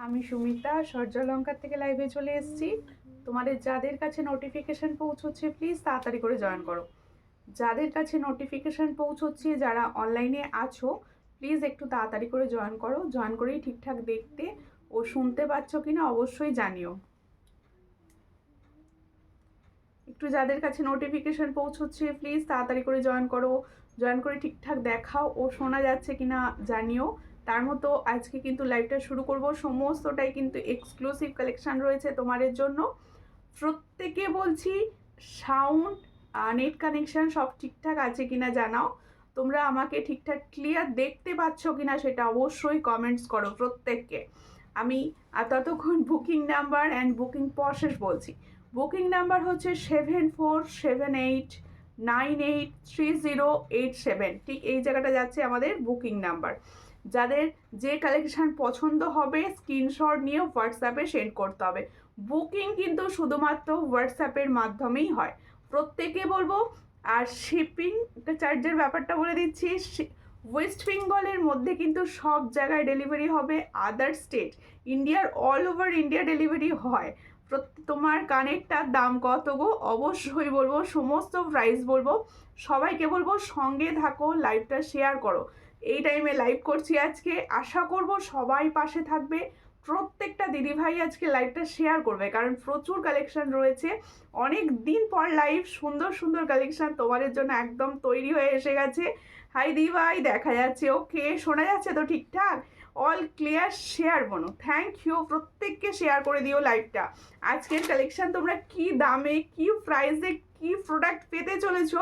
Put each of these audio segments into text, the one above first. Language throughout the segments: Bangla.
আমি সুমিতা সূর্যলঙ্কা থেকে লাইভে চলে এসেছি। তোমাদের যাদের কাছে নোটিফিকেশন পৌঁছচ্ছে প্লিজ তাড়াতাড়ি করে জয়েন করো। যাদের কাছে নোটিফিকেশন পৌঁছচ্ছে, যারা অনলাইনে আছো প্লিজ একটু তাড়াতাড়ি করে জয়েন করো। জয়েন করেই ঠিকঠাক দেখতে ও শুনতে পাচ্ছ কিনা অবশ্যই জানিও। একটু যাদের কাছে নোটিফিকেশন পৌঁছচ্ছে প্লিজ তাড়াতাড়ি করে জয়েন করো। জয়েন করে ঠিকঠাক দেখাও ও শোনা যাচ্ছে কিনা জানিও। তার মতো আজকে কিন্তু লাইভটা শুরু করব। সমস্তটাই কিন্তু এক্সক্লুসিভ কালেকশন রয়েছে তোমাদের জন্য। প্রত্যেকে বলছি সাউন্ড নেট কানেকশন সব ঠিকঠাক আছে কিনা জানাও। তোমরা আমাকে ঠিকঠাক ক্লিয়ার দেখতে পাচ্ছ কিনা সেটা অবশ্যই কমেন্টস করো প্রত্যেককে। আমি ততক্ষণ booking number and booking process বলছি। বুকিং নাম্বার হচ্ছে 7478983087, ঠিক এই জায়গাটা যাচ্ছে আমাদের বুকিং নাম্বার। যাদের যে কালেকশন পছন্দ হবে স্ক্রিনশট নিয়ে হোয়াটসঅ্যাপে সেন্ড করতে হবে। বুকিং কিন্তু শুধুমাত্র হোয়াটসঅ্যাপের মাধ্যমেই হয়, প্রত্যেকে বলবো। আর শিপিং চার্জের ব্যাপারটা বলে দিচ্ছি, ওয়েস্ট বেঙ্গলের মধ্যে কিন্তু সব জায়গায় ডেলিভারি হবে। আদার স্টেট ইন্ডিয়ার অল ওভার ইন্ডিয়া ডেলিভারি হয়। তোমার কানেরটার দাম কত গো অবশ্যই বলবো, সমস্ত প্রাইস বলবো। সবাইকে বলবো সঙ্গে থাকো, লাইভটা শেয়ার করো। এই টাইমে লাইভ করছি আজকে, আশা করব সবাই পাশে থাকবে। প্রত্যেকটা দিদিভাই আজকে লাইভটা শেয়ার করবে, কারণ প্রচুর কালেকশন রয়েছে। অনেক দিন পর লাইভ, সুন্দর সুন্দর কালেকশন তোমাদের জন্য একদম তৈরি হয়ে এসে গেছে। হাই দিদিভাই, দেখা যাচ্ছে, ওকে শোনা যাচ্ছে তো ঠিকঠাক? অল ক্লিয়ার, শেয়ার বনো, থ্যাংক ইউ। প্রত্যেককে শেয়ার করে দিও লাইভটা। আজকের কালেকশন তোমরা কি দামে কি প্রাইসে কি প্রোডাক্ট পেতে চলেছো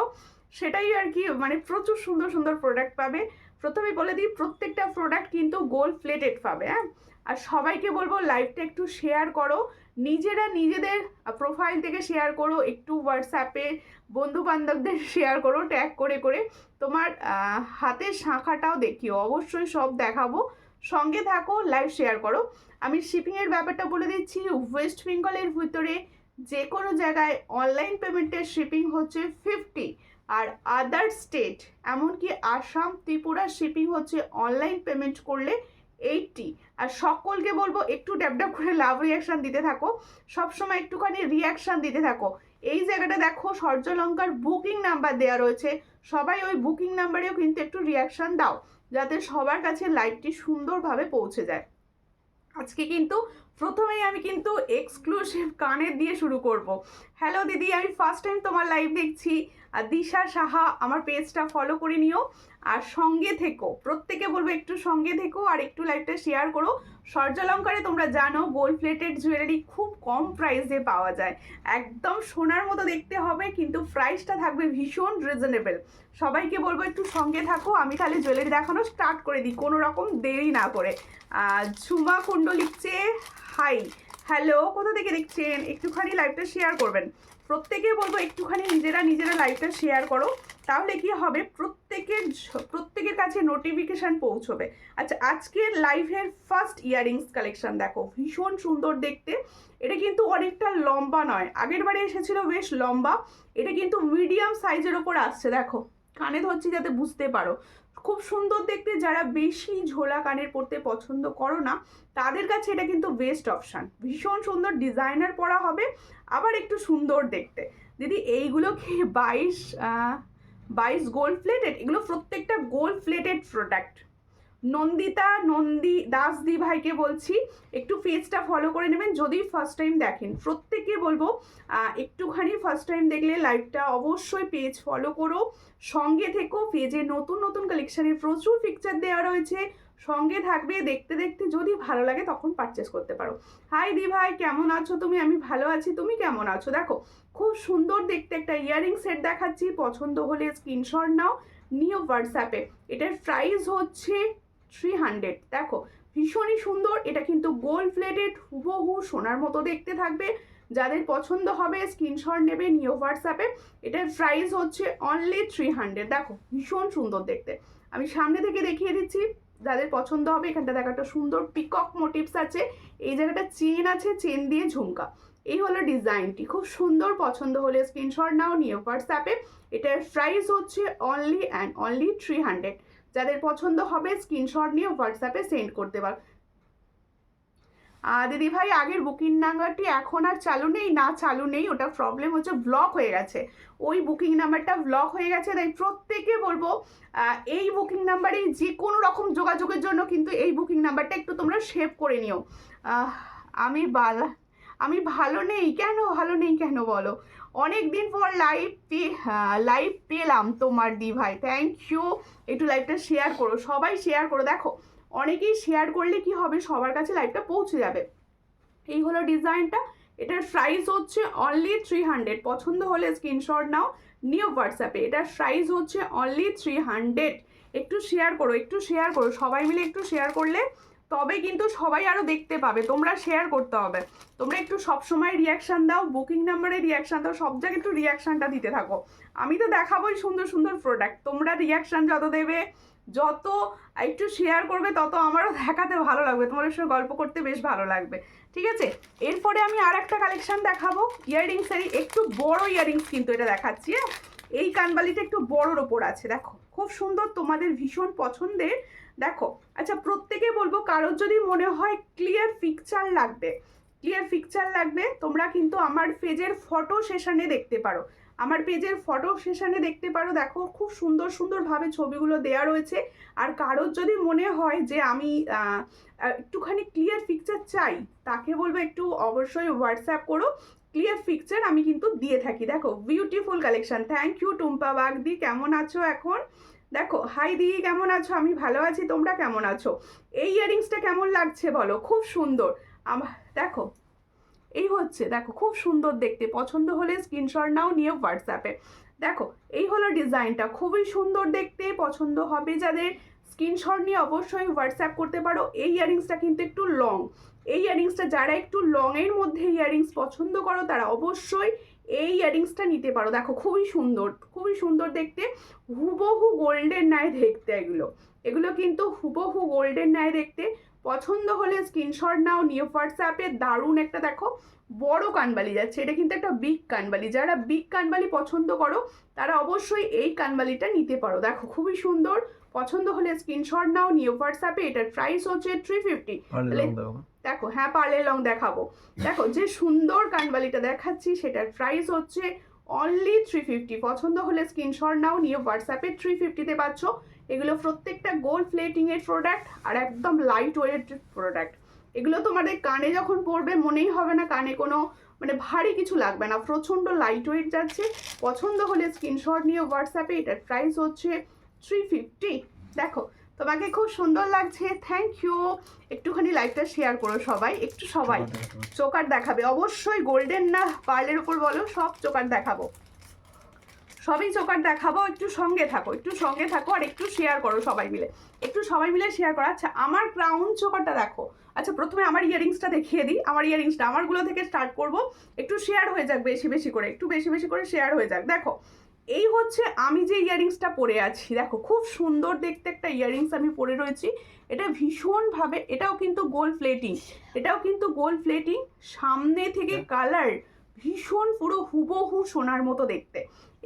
সেটাই আর কি, মানে প্রচুর সুন্দর সুন্দর প্রোডাক্ট পাবে। প্রথমে বলে দিই প্রত্যেকটা প্রোডাক্ট কিন্তু গোল্ড প্লেটেড পাবে। হ্যাঁ, আর সবাইকে বলবো লাইভটা একটু শেয়ার করো, নিজেরা নিজেদের প্রোফাইল থেকে শেয়ার করো, একটু হোয়াটসঅ্যাপে বন্ধু বান্ধবদের শেয়ার করো ট্যাগ করে করে। তোমার হাতের শাঁখাটাও দেখিও, অবশ্যই সব দেখাবো। সঙ্গে থাকো, লাইভ শেয়ার করো। আমি শিপিংয়ের ব্যাপারটা বলে দিচ্ছি। ওয়েস্ট বেঙ্গলের ভিতরে যে কোনো জায়গায় অনলাইন পেমেন্টের শিপিং হচ্ছে 50, আর আদার স্টেট এমনকি আসাম ত্রিপুরা শিপিং হচ্ছে অনলাইন পেমেন্ট করলে 80। আর সকলকে বলবো একটু ড্যাব ড্যাব করে লাভ রিয়াকশান দিতে থাকো, সবসময় একটুখানি রিয়াকশান দিতে থাকো। এই জায়গাটা দেখো সূর্যলঙ্কার বুকিং নাম্বার দেওয়া রয়েছে, সবাই ওই বুকিং নাম্বারেও কিন্তু একটু রিয়াকশান দাও, যাতে সবার কাছে লাইভটি সুন্দরভাবে পৌঁছে যায়। আজকে কিন্তু প্রথমেই আমি কিন্তু এক্সক্লুসিভ কানের দিয়ে শুরু করব। হ্যালো দিদি, আমি ফার্স্ট টাইম তোমার লাইভ দেখছি। আর দিশা সাহা আমার পেজটা ফলো করে নিও, আর সঙ্গে থেকো। প্রত্যেকে বলবো একটু সঙ্গে থেকো আর একটু লাইভটা শেয়ার করো। সূর্যলঙ্কারে তোমরা জানো গোল্ড প্লেটেড জুয়েলারি খুব কম প্রাইসে পাওয়া যায়, একদম সোনার মতো দেখতে হবে, কিন্তু প্রাইসটা থাকবে ভীষণ রিজনেবল। সবাইকে বলবো একটু সঙ্গে থাকো। আমি তাহলে জুয়েলারি দেখানো স্টার্ট করে দিই কোনো রকম দেরি না করে। ঝুমা কুণ্ড লিখছে হাই, হ্যালো, কোথা থেকে দেখছেন? একটুখানি লাইভটা শেয়ার করবেন। প্রত্যেকে বলবো একটুখানি নিজেরা নিজেরা লাইভটা শেয়ার করো, তাহলে কি হবে প্রত্যেকের কাছে নোটিফিকেশান পৌঁছবে। আচ্ছা, আজকের লাইভের ফার্স্ট ইয়াররিংস কালেকশন দেখো, ভীষণ সুন্দর দেখতে। এটা কিন্তু অনেকটা লম্বা নয়, আগের বারে এসেছিল বেশ লম্বা। এটা কিন্তু মিডিয়াম সাইজের ওপর আসছে, দেখো কানে ধরছি যাতে বুঝতে পারো। খুব সুন্দর দেখতে, যারা বেশি ঝোলা কানের পরতে পছন্দ করো না তাদের কাছে এটা কিন্তু বেস্ট অপশান। ভীষণ সুন্দর ডিজাইনার পরা হবে, আবার একটু সুন্দর দেখতে। দিদি এইগুলো কি 22 গোল্ড প্লেটেড? এগুলো প্রত্যেকটা gold plated product. Nandi Das দি ভাইকে বলছি একটু পেজটা ফলো করে নেবেন যদি ফার্স্ট টাইম দেখেন। প্রত্যেকে বলবো একটুখানি ফার্স্ট টাইম দেখলে লাইভটা অবশ্যই পেজ ফলো করো, সঙ্গে থেকো। পেজে নতুন নতুন কালেকশানের প্রচুর পিকচার দেওয়া রয়েছে, সঙ্গে থাকবে, দেখতে দেখতে যদি ভালো লাগে তখন পারচেস করতে পারো। হাই দি ভাই, কেমন আছো তুমি? আমি ভালো আছি, তুমি কেমন আছো? দেখো খুব সুন্দর দেখতে একটা ইয়াররিং সেট দেখাচ্ছি, পছন্দ হলে স্ক্রিনশট নাও, নিও হোয়াটসঅ্যাপে। এটার প্রাইস হচ্ছে 300। দেখো ভীষণই সুন্দর, এটা কিন্তু গোল্ড প্লেটেড, হুবহু সোনার মতো দেখতে থাকবে। যাদের পছন্দ হবে স্ক্রিনশট নেবে, নিও হোয়াটসঅ্যাপে। এটার প্রাইস হচ্ছে অনলি 300। দেখো ভীষণ সুন্দর দেখতে, আমি সামনে থেকে দেখিয়ে দিচ্ছি। যাদের পছন্দ হবে, এখানটা দেখো একটা সুন্দর পিকক মোটিভস আছে, এই জায়গাটা চেন আছে, চেন দিয়ে ঝুমকা। এই হলো ডিজাইনটি, খুব সুন্দর। পছন্দ হলে স্ক্রিনশট নাও, নিও হোয়াটসঅ্যাপে। এটার প্রাইস হচ্ছে অনলি অ্যান্ড অনলি 300। যাদের পছন্দ হবে স্ক্রিনশট নিয়ে হোয়াটসঅ্যাপে সেন্ড করতে পার। দিদি ভাই আগের বুকিং নাম্বারটি এখন আর চালু নেই, না চালু নেই, ওটা প্রবলেম হচ্ছে ব্লক হয়ে গেছে, ওই বুকিং নাম্বারটা ব্লক হয়ে গেছে। তাই প্রত্যেকে বলবো এই বুকিং নাম্বারেই যে কোনো রকম যোগাযোগের জন্য কিন্তু এই বুকিং নাম্বারটা একটু তোমরা সেভ করে নিও। আমি আমি ভালো নেই কেন, ভালো নেই কেন বলো? অনেক দিন পর লাইভ পেলাম তোমার দি ভাই, থ্যাংক ইউ। একটু লাইভটা শেয়ার করো, সবাই শেয়ার করো। দেখো অনেকেই শেয়ার করলে কি হবে, সবার কাছে লাইভটা পৌঁছে যাবে। এই হলো ডিজাইনটা, এটার প্রাইস হচ্ছে অনলি 300। পছন্দ হলে স্ক্রিনশট নাও, নিউ হোয়াটসঅ্যাপে। এটার প্রাইস হচ্ছে অনলি 300। একটু শেয়ার করো, একটু শেয়ার করো, সবাই মিলে একটু শেয়ার করলে তবে কিন্তু সবাই আরও দেখতে পাবে। তোমরা শেয়ার করতে হবে, তোমরা একটু সবসময় রিয়াকশান দাও, বুকিং নাম্বারে রিয়াকশান দাও, সব জায়গায় একটু রিয়াকশানটা দিতে থাকো। আমি তো দেখাবোই সুন্দর সুন্দর প্রোডাক্ট, তোমরা রিয়াকশান যত দেবে, যত একটু শেয়ার করবে, তত আমারও দেখাতে ভালো লাগবে, তোমাদের সঙ্গে গল্প করতে বেশ ভালো লাগবে। ঠিক আছে, এরপরে আমি আর একটা কালেকশান দেখাবো ইয়াররিংসেরই, একটু বড় ইয়াররিংস কিন্তু এটা দেখাচ্ছি। এই কানবালিটা একটু বড়োর ওপর আছে, দেখো খুব সুন্দর, তোমাদের ভীষণ পছন্দের। দেখো আচ্ছা, প্রত্যেকে বলবো কারোর যদি মনে হয় ক্লিয়ার পিকচার লাগবে, তোমরা কিন্তু আমার পেজের ফটো সেশনে দেখতে পারো, দেখতে পারো। দেখো খুব সুন্দর সুন্দরভাবে ছবিগুলো দেওয়া রয়েছে। আর কারোর যদি মনে হয় যে আমি একটুখানি ক্লিয়ার পিকচার চাই, তাকে বলবো একটু অবশ্যই হোয়াটসঅ্যাপ করো, ক্লিয়ার পিকচার আমি কিন্তু দিয়ে থাকি। দেখো beautiful collection, thank you Tumpa Bagdi, কেমন আছো এখন? দেখো হাই দি, কেমন আছো? আমি ভালো আছি, তোমরা কেমন আছো? এই ইয়াররিংসটা কেমন লাগছে বলো? খুব সুন্দর। দেখো এই হচ্ছে, দেখো খুব সুন্দর দেখতে, পছন্দ হলে স্ক্রিনশট নাও, নিয়ে হোয়াটসঅ্যাপে। দেখো এই হলো ডিজাইনটা, খুবই সুন্দর দেখতে, পছন্দ হবে যাদের স্ক্রিনশট নিয়ে অবশ্যই হোয়াটসঅ্যাপ করতে পারো। এই ইয়াররিংসটা কিন্তু একটু লং, এই ইয়াররিংসটা যারা একটু লংয়ের মধ্যে ইয়াররিংস পছন্দ করো তারা অবশ্যই এই ইয়াররিংসটা নিতে পারো। দেখো খুবই সুন্দর দেখতে, হুবহু গোল্ডের ন্যায় দেখতে, এগুলো কিন্তু হুবহু গোল্ডের ন্যায় দেখতে। পছন্দ হলে স্ক্রিনশট নাও, নিয়ে হোয়াটসঅ্যাপে। দারুণ একটা দেখো বড় কানবালি যাচ্ছে, এটা কিন্তু একটা বিগ কানবালি, যারা বিগ কানবালি পছন্দ করো তারা অবশ্যই এই কানবালিটা নিতে পারো। দেখো খুবই সুন্দর, পছন্দ হলে স্ক্রিনশট নাও, নিয়ে হোয়াটসঅ্যাপে। এটার প্রাইস হচ্ছে 350। দেখো হ্যাঁ পার্লের লং দেখাবো। দেখো যে সুন্দর কানবালিটা দেখাচ্ছি সেটার প্রাইস হচ্ছে অনলি 350। পছন্দ হলে স্ক্রিনশট নাও, নিয়ে হোয়াটসঅ্যাপে। 350-তে পাচ্ছ। এগুলো প্রত্যেকটা গোল্ড প্লেটিংয়ের প্রোডাক্ট আর একদম লাইট ওয়েট প্রোডাক্ট। এগুলো তোমাদের কানে যখন পরবে মনেই হবে না কানে কোনো মানে ভারী কিছু লাগবে না, প্রচণ্ড লাইট ওয়েট যাচ্ছে। পছন্দ হলে স্ক্রিনশট নিয়ে হোয়াটসঅ্যাপে। এটার প্রাইস হচ্ছে 350। দেখো তোমাকে খুব সুন্দর লাগছে, থ্যাংক ইউ। একটুখানি লাইভটা শেয়ার করো সবাই, একটু সবাই চোকার দেখাবে অবশ্যই, গোল্ডেন না পার্লের উপর বলো, সব চোকার দেখাবো, সবই চোকার দেখাবো। একটু সঙ্গে থাকো আর একটু শেয়ার করো সবাই মিলে, শেয়ার করো। আচ্ছা আমার ক্রাউন চোকারটা দেখো। আচ্ছা প্রথমে আমার ইয়াররিংসটা দেখিয়ে দিই, আমারগুলো থেকে স্টার্ট করব। একটু শেয়ার হয়ে যাক বেশি করে, একটু বেশি করে শেয়ার হয়ে যাক। দেখো এই হচ্ছে আমি যে ইয়াররিংসটা পরে আছি, দেখো খুব সুন্দর দেখতে একটা ইয়াররিংস আমি পরে রয়েছি। এটা ভীষণভাবে, এটাও কিন্তু গোল্ড প্লেটিং, সামনে থেকে কালার ভীষণ পুরো হুবহু সোনার মতো দেখতে।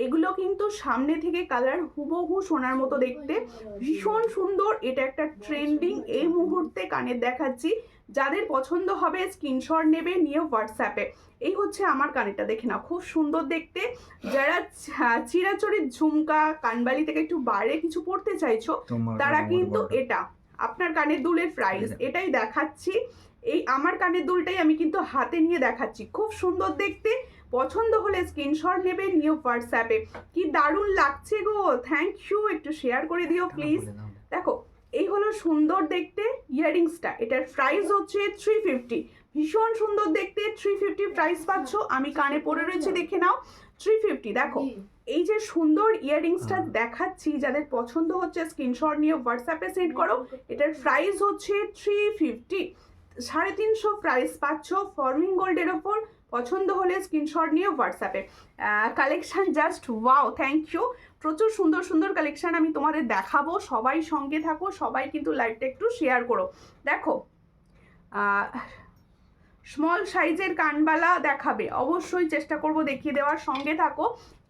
এগুলো কিন্তু সামনে থেকে কালার হুবহু সোনার মতো দেখতে, ভীষণ সুন্দর। এটা একটা ট্রেন্ডিং এই মুহূর্তে কানের দেখাচ্ছি, যাদের পছন্দ হবে স্ক্রিনশট নেবে, নিয়ে হোয়াটসঅ্যাপে। এই হচ্ছে আমার কানেরটা, দেখে নাও খুব সুন্দর দেখতে। যারা চিরাচরিত ঝুমকা কানবালি থেকে একটু বাইরে কিছু পড়তে চাইছো তারা কিন্তু এটা আপনার কানের দুলের প্রাইস এটাই দেখাচ্ছি। এই আমার কানের দুলটাই আমি কিন্তু হাতে নিয়ে দেখাচ্ছি, খুব সুন্দর দেখতে। পছন্দ হলে স্ক্রিনশট নেবে, নিয়ে হোয়াটসঅ্যাপে। কি দারুণ লাগছে গো, থ্যাংক ইউ, একটু শেয়ার করে দিও প্লিজ। দেখো এই হলো সুন্দর দেখতে ইয়াররিংসটা, এটার প্রাইস হচ্ছে 350। ভীষণ সুন্দর দেখতে, 350 প্রাইস পাচ্ছ। আমি কানে পরে রয়েছে, দেখে নাও 350। দেখো এই যে সুন্দর ইয়াররিংসটা দেখাচ্ছি, যাদের পছন্দ হচ্ছে স্ক্রিনশট নিয়ে হোয়াটসঅ্যাপে সেন্ড করো। এটার প্রাইস হচ্ছে 350, 350 প্রাইস পাচ্ছ ফর্মিং গোল্ডের ওপর। পছন্দ হলে স্ক্রিনশট নিয়ে হোয়াটসঅ্যাপে। Collection just wow, thank you. প্রচুর সুন্দর কালেকশান আমি তোমাদের দেখাবো, সবাই সঙ্গে থাকো, সবাই কিন্তু লাইভটা একটু শেয়ার করো। দেখো স্মল সাইজের কানবালা দেখাবে, অবশ্যই চেষ্টা করব দেখিয়ে দেওয়ার, সঙ্গে থাকো।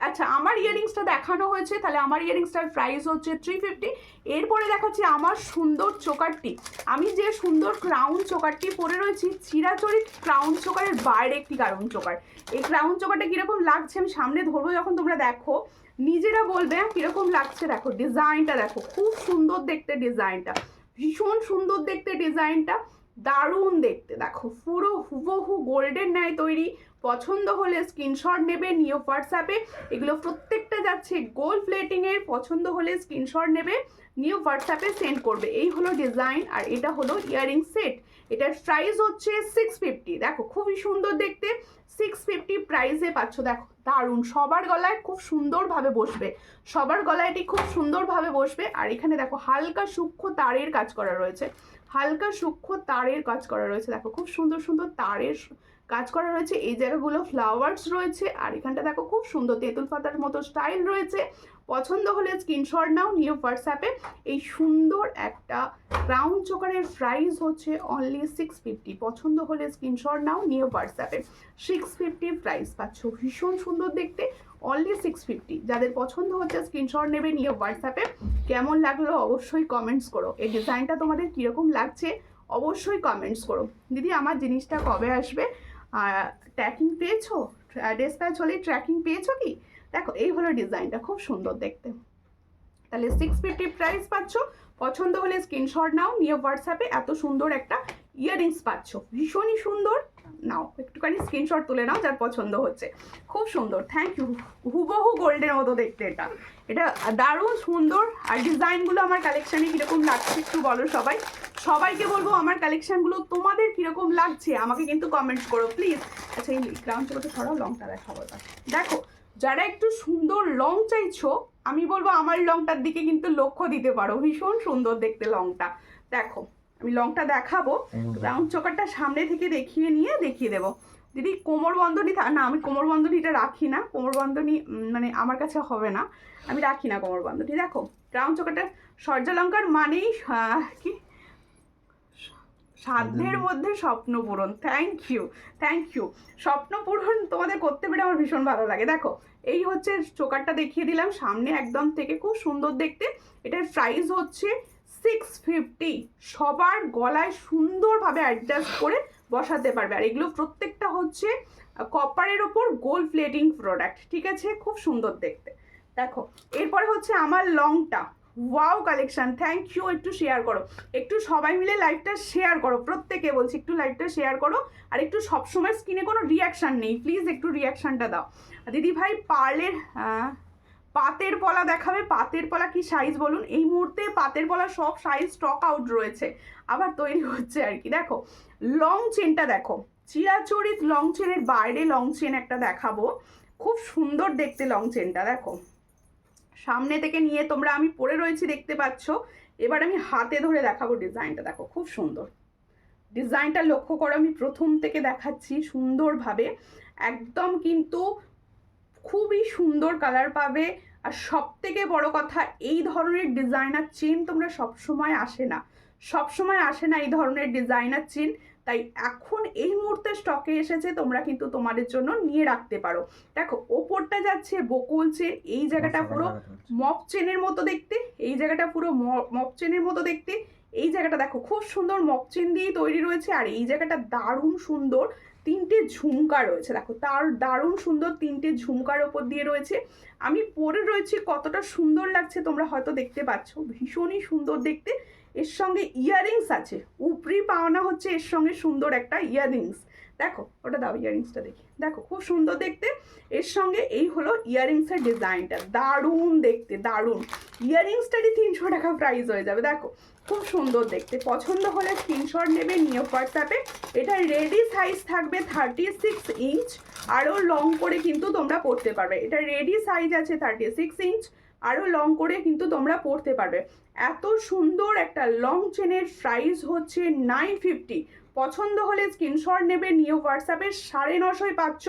আচ্ছা, আমার ইয়াররিংসটা দেখানো হয়েছে, তাহলে আমার ইয়াররিংসটার প্রাইস হচ্ছে 350। এরপরে দেখাচ্ছি আমার সুন্দর চোকারটি। আমি যে সুন্দর ক্রাউন চোকারটি পরে রয়েছি, চিরাচরিত ক্রাউন চোকারের বাইরে একটি ক্রাউন চোকার। এই ক্রাউন চোকারটা কীরকম লাগছে আমি সামনে ধরবো, যখন তোমরা দেখো নিজেরা বলবে কীরকম লাগছে। দেখো ডিজাইনটা, দেখো খুব সুন্দর দেখতে ডিজাইনটা, ভীষণ সুন্দর দেখতে ডিজাইনটা, দারুণ দেখতে। দেখো পুরো হুবহু গোল্ডের ন্যায় তৈরি। পছন্দ হলে স্ক্রিনশট নেবে, নিয়ে হোয়াটসঅ্যাপে। এগুলো প্রত্যেকটা যাচ্ছে গোল্ড প্লেটিংয়ের। পছন্দ হলে স্ক্রিনশট নেবে, নিয়ে হোয়াটসঅ্যাপে সেন্ড করবে। এই হলো ডিজাইন, আর এটা হলো ইয়াররিং সেট। এটার প্রাইস হচ্ছে 650। দেখো খুবই সুন্দর দেখতে, 650 প্রাইসে পাচ্ছ। দেখো দারুণ, সবার গলায় খুব সুন্দরভাবে বসবে, সবার গলায় এটি খুব সুন্দরভাবে বসবে। আর এখানে দেখো হালকা সূক্ষ্ম তারের কাজ করা রয়েছে, হালকা সূক্ষ্ম তারের কাজ করা রয়েছে। দেখো খুব সুন্দর সুন্দর তারের কাজ করা রয়েছে। এই জায়গাগুলো ফ্লাওয়ার্স রয়েছে, আর এখানটা দেখো খুব সুন্দর তেঁতুল পাতার মতো স্টাইল রয়েছে। পছন্দ হলে স্ক্রিনশট নাও, নিয়ে হোয়াটসঅ্যাপে। এই সুন্দর একটা ক্রাউন চোকারের প্রাইস হচ্ছে অনলি 650। পছন্দ হলে স্ক্রিনশট নাও, নিয়ে হোয়াটসঅ্যাপে। 650 প্রাইস পাচ্ছ, ভীষণ সুন্দর দেখতে, অনলি 650। যাদের পছন্দ হচ্ছে স্ক্রিনশট নেবে, নিয়ে হোয়াটসঅ্যাপে। কেমন লাগলো অবশ্যই কমেন্টস করো, এই ডিজাইনটা তোমাদের কীরকম লাগছে অবশ্যই কমেন্টস করো। দিদি আমার জিনিসটা কবে আসবে? ট্র্যাকিং পেয়েছো? ডিসপ্যাচ হলে ট্র্যাকিং পেয়েছো কি? দেখো এই হলো ডিজাইনটা, খুব সুন্দর দেখতে। তাহলে 650 প্রাইস পাচ্ছ। পছন্দ হলে স্ক্রিনশট নাও, নিয়ে হোয়াটসঅ্যাপে। এত সুন্দর একটা ইয়াররিংস পাচ্ছ, ভীষণই সুন্দর। নাও একটুখানি স্ক্রিনশট তুলে নাও যার পছন্দ হচ্ছে, খুব সুন্দর। Thank you. হুবহু গোল্ডের মতো দেখতে এটা, এটা দারুণ সুন্দর। আর ডিজাইনগুলো আমার কালেকশানে কীরকম লাগছে একটু বলো সবাই। সবাইকে বলবো আমার কালেকশানগুলো তোমাদের কীরকম লাগছে আমাকে কিন্তু কমেন্টস করো প্লিজ। আচ্ছা এই গ্রাউন্ড চোখে সরাও, লংটা দেখাবো। দেখো যারা একটু সুন্দর লং চাইছো, আমি বলবো আমার লংটার দিকে কিন্তু লক্ষ্য দিতে পারো, ভীষণ সুন্দর দেখতে লংটা। দেখো আমি লংটা দেখাবো, রাউন্ড চোকারটা সামনে থেকে দেখিয়ে দেবো। দিদি কোমর বন্ধনী, না আমি কোমর বন্ধনীটা রাখি না, কোমর বন্ধনী মানে আমার কাছে হবে না, আমি রাখি না কোমর বন্ধনী। দেখো রাউন্ড চোকারটা সূর্যালঙ্কার মানেই কি সাধ্যের মধ্যে স্বপ্ন পূরণ। Thank you, thank you. স্বপ্ন পূরণ তোমাদের করতে পেরে আমার ভীষণ ভালো লাগে। দেখো এই হচ্ছে চোকারটা দেখিয়ে দিলাম সামনে একদম থেকে, খুব সুন্দর দেখতে। এটার প্রাইস হচ্ছে 650। সবার গলায় সুন্দরভাবে অ্যাডজাস্ট করে বসাতে পারবে। আর এগুলো প্রত্যেকটা হচ্ছে কপারের ওপর গোল্ড প্লেটিং প্রোডাক্ট, ঠিক আছে? খুব সুন্দর দেখতে। দেখো এরপরে হচ্ছে আমার লংটা, ওয়াও কালেকশন। Thank you. একটু শেয়ার করো, একটু সবাই মিলে লাইভটা শেয়ার করো, প্রত্যেকে বলছি একটু লাইভটা শেয়ার করো। আর একটু সবসময় স্ক্রিনে কোনো রিয়াকশান নেই, প্লিজ একটু রিয়াকশানটা দাও। দিদি ভাই পার্লের পাতের পলা দেখাবে। পাতের পলা কি সাইজ বলুন? এই মুহূর্তে পাতের পলা সব সাইজ স্টক আউট রয়েছে, আবার তৈরি হচ্ছে আর কি। দেখো লং চেনটা দেখো, চিরাচরিত লং চেনের বাইরে লং চেন একটা দেখাবো, খুব সুন্দর দেখতে লং চেনটা। দেখো সামনে থেকে নিয়ে তোমরা আমি পরে রয়েছি দেখতে পাচ্ছ, এবার আমি হাতে ধরে দেখাবো ডিজাইনটা। দেখো খুব সুন্দর ডিজাইনটা, লক্ষ্য করো আমি প্রথম থেকে দেখাচ্ছি সুন্দরভাবে, একদম কিন্তু খুবই সুন্দর কালার পাবে। আর সব থেকে বড় কথা, এই ধরনের ডিজাইনার চেন তোমরা সবসময় আসে না, সবসময় আসে না এই ধরনের ডিজাইনার চেন, তাই এখন এই মুহূর্তে স্টকে এসেছে, তোমরা কিন্তু তোমাদের জন্য নিয়ে রাখতে পারো। দেখো ওপরটা যাচ্ছে বকুল চেন, এই জায়গাটা পুরো মপ চেনের মতো দেখতে, এই জায়গাটা পুরো মপ চেনের মতো দেখতে। এই জায়গাটা দেখো খুব সুন্দর মপ চেন দিয়েই তৈরি রয়েছে। আর এই জায়গাটা দারুণ সুন্দর তিনটে ঝুমকা রয়েছে, দেখো তার দারুণ সুন্দর তিনটে ঝুমকার ওপর দিয়ে রয়েছে। আমি পরে রয়েছি, কতটা সুন্দর লাগছে তোমরা হয়তো দেখতে পাচ্ছ, ভীষণই সুন্দর দেখতে। এর সঙ্গে ইয়াররিংস আছে, উপরি পাওনা হচ্ছে এর সঙ্গে সুন্দর একটা ইয়াররিংস। দেখো ওটা দাও, ইয়াররিংসটা দেখি। দেখো খুব সুন্দর দেখতে, এর সঙ্গে এই হলো ইয়াররিংসের ডিজাইনটা, দারুণ দেখতে দারুণ। ইয়াররিংসটারই 300 টাকা প্রাইস হয়ে যাবে। দেখো খুব সুন্দর দেখতে, পছন্দ হলে স্ক্রিনশট নেবে, নিয়ে হোয়াটসঅ্যাপে। এটা রেডি সাইজ থাকবে 36 ইঞ্চ, আরও লং করে কিন্তু তোমরা পরতে পারবে। এটা রেডি সাইজ আছে 36 ইঞ্চ, আরও লং করে কিন্তু তোমরা পরতে পারবে। এত সুন্দর একটা লং চেনের প্রাইস হচ্ছে 950। পছন্দ হলে স্ক্রিনশট নেবে, নিয়ে হোয়াটসঅ্যাপে। 950 পাচ্ছ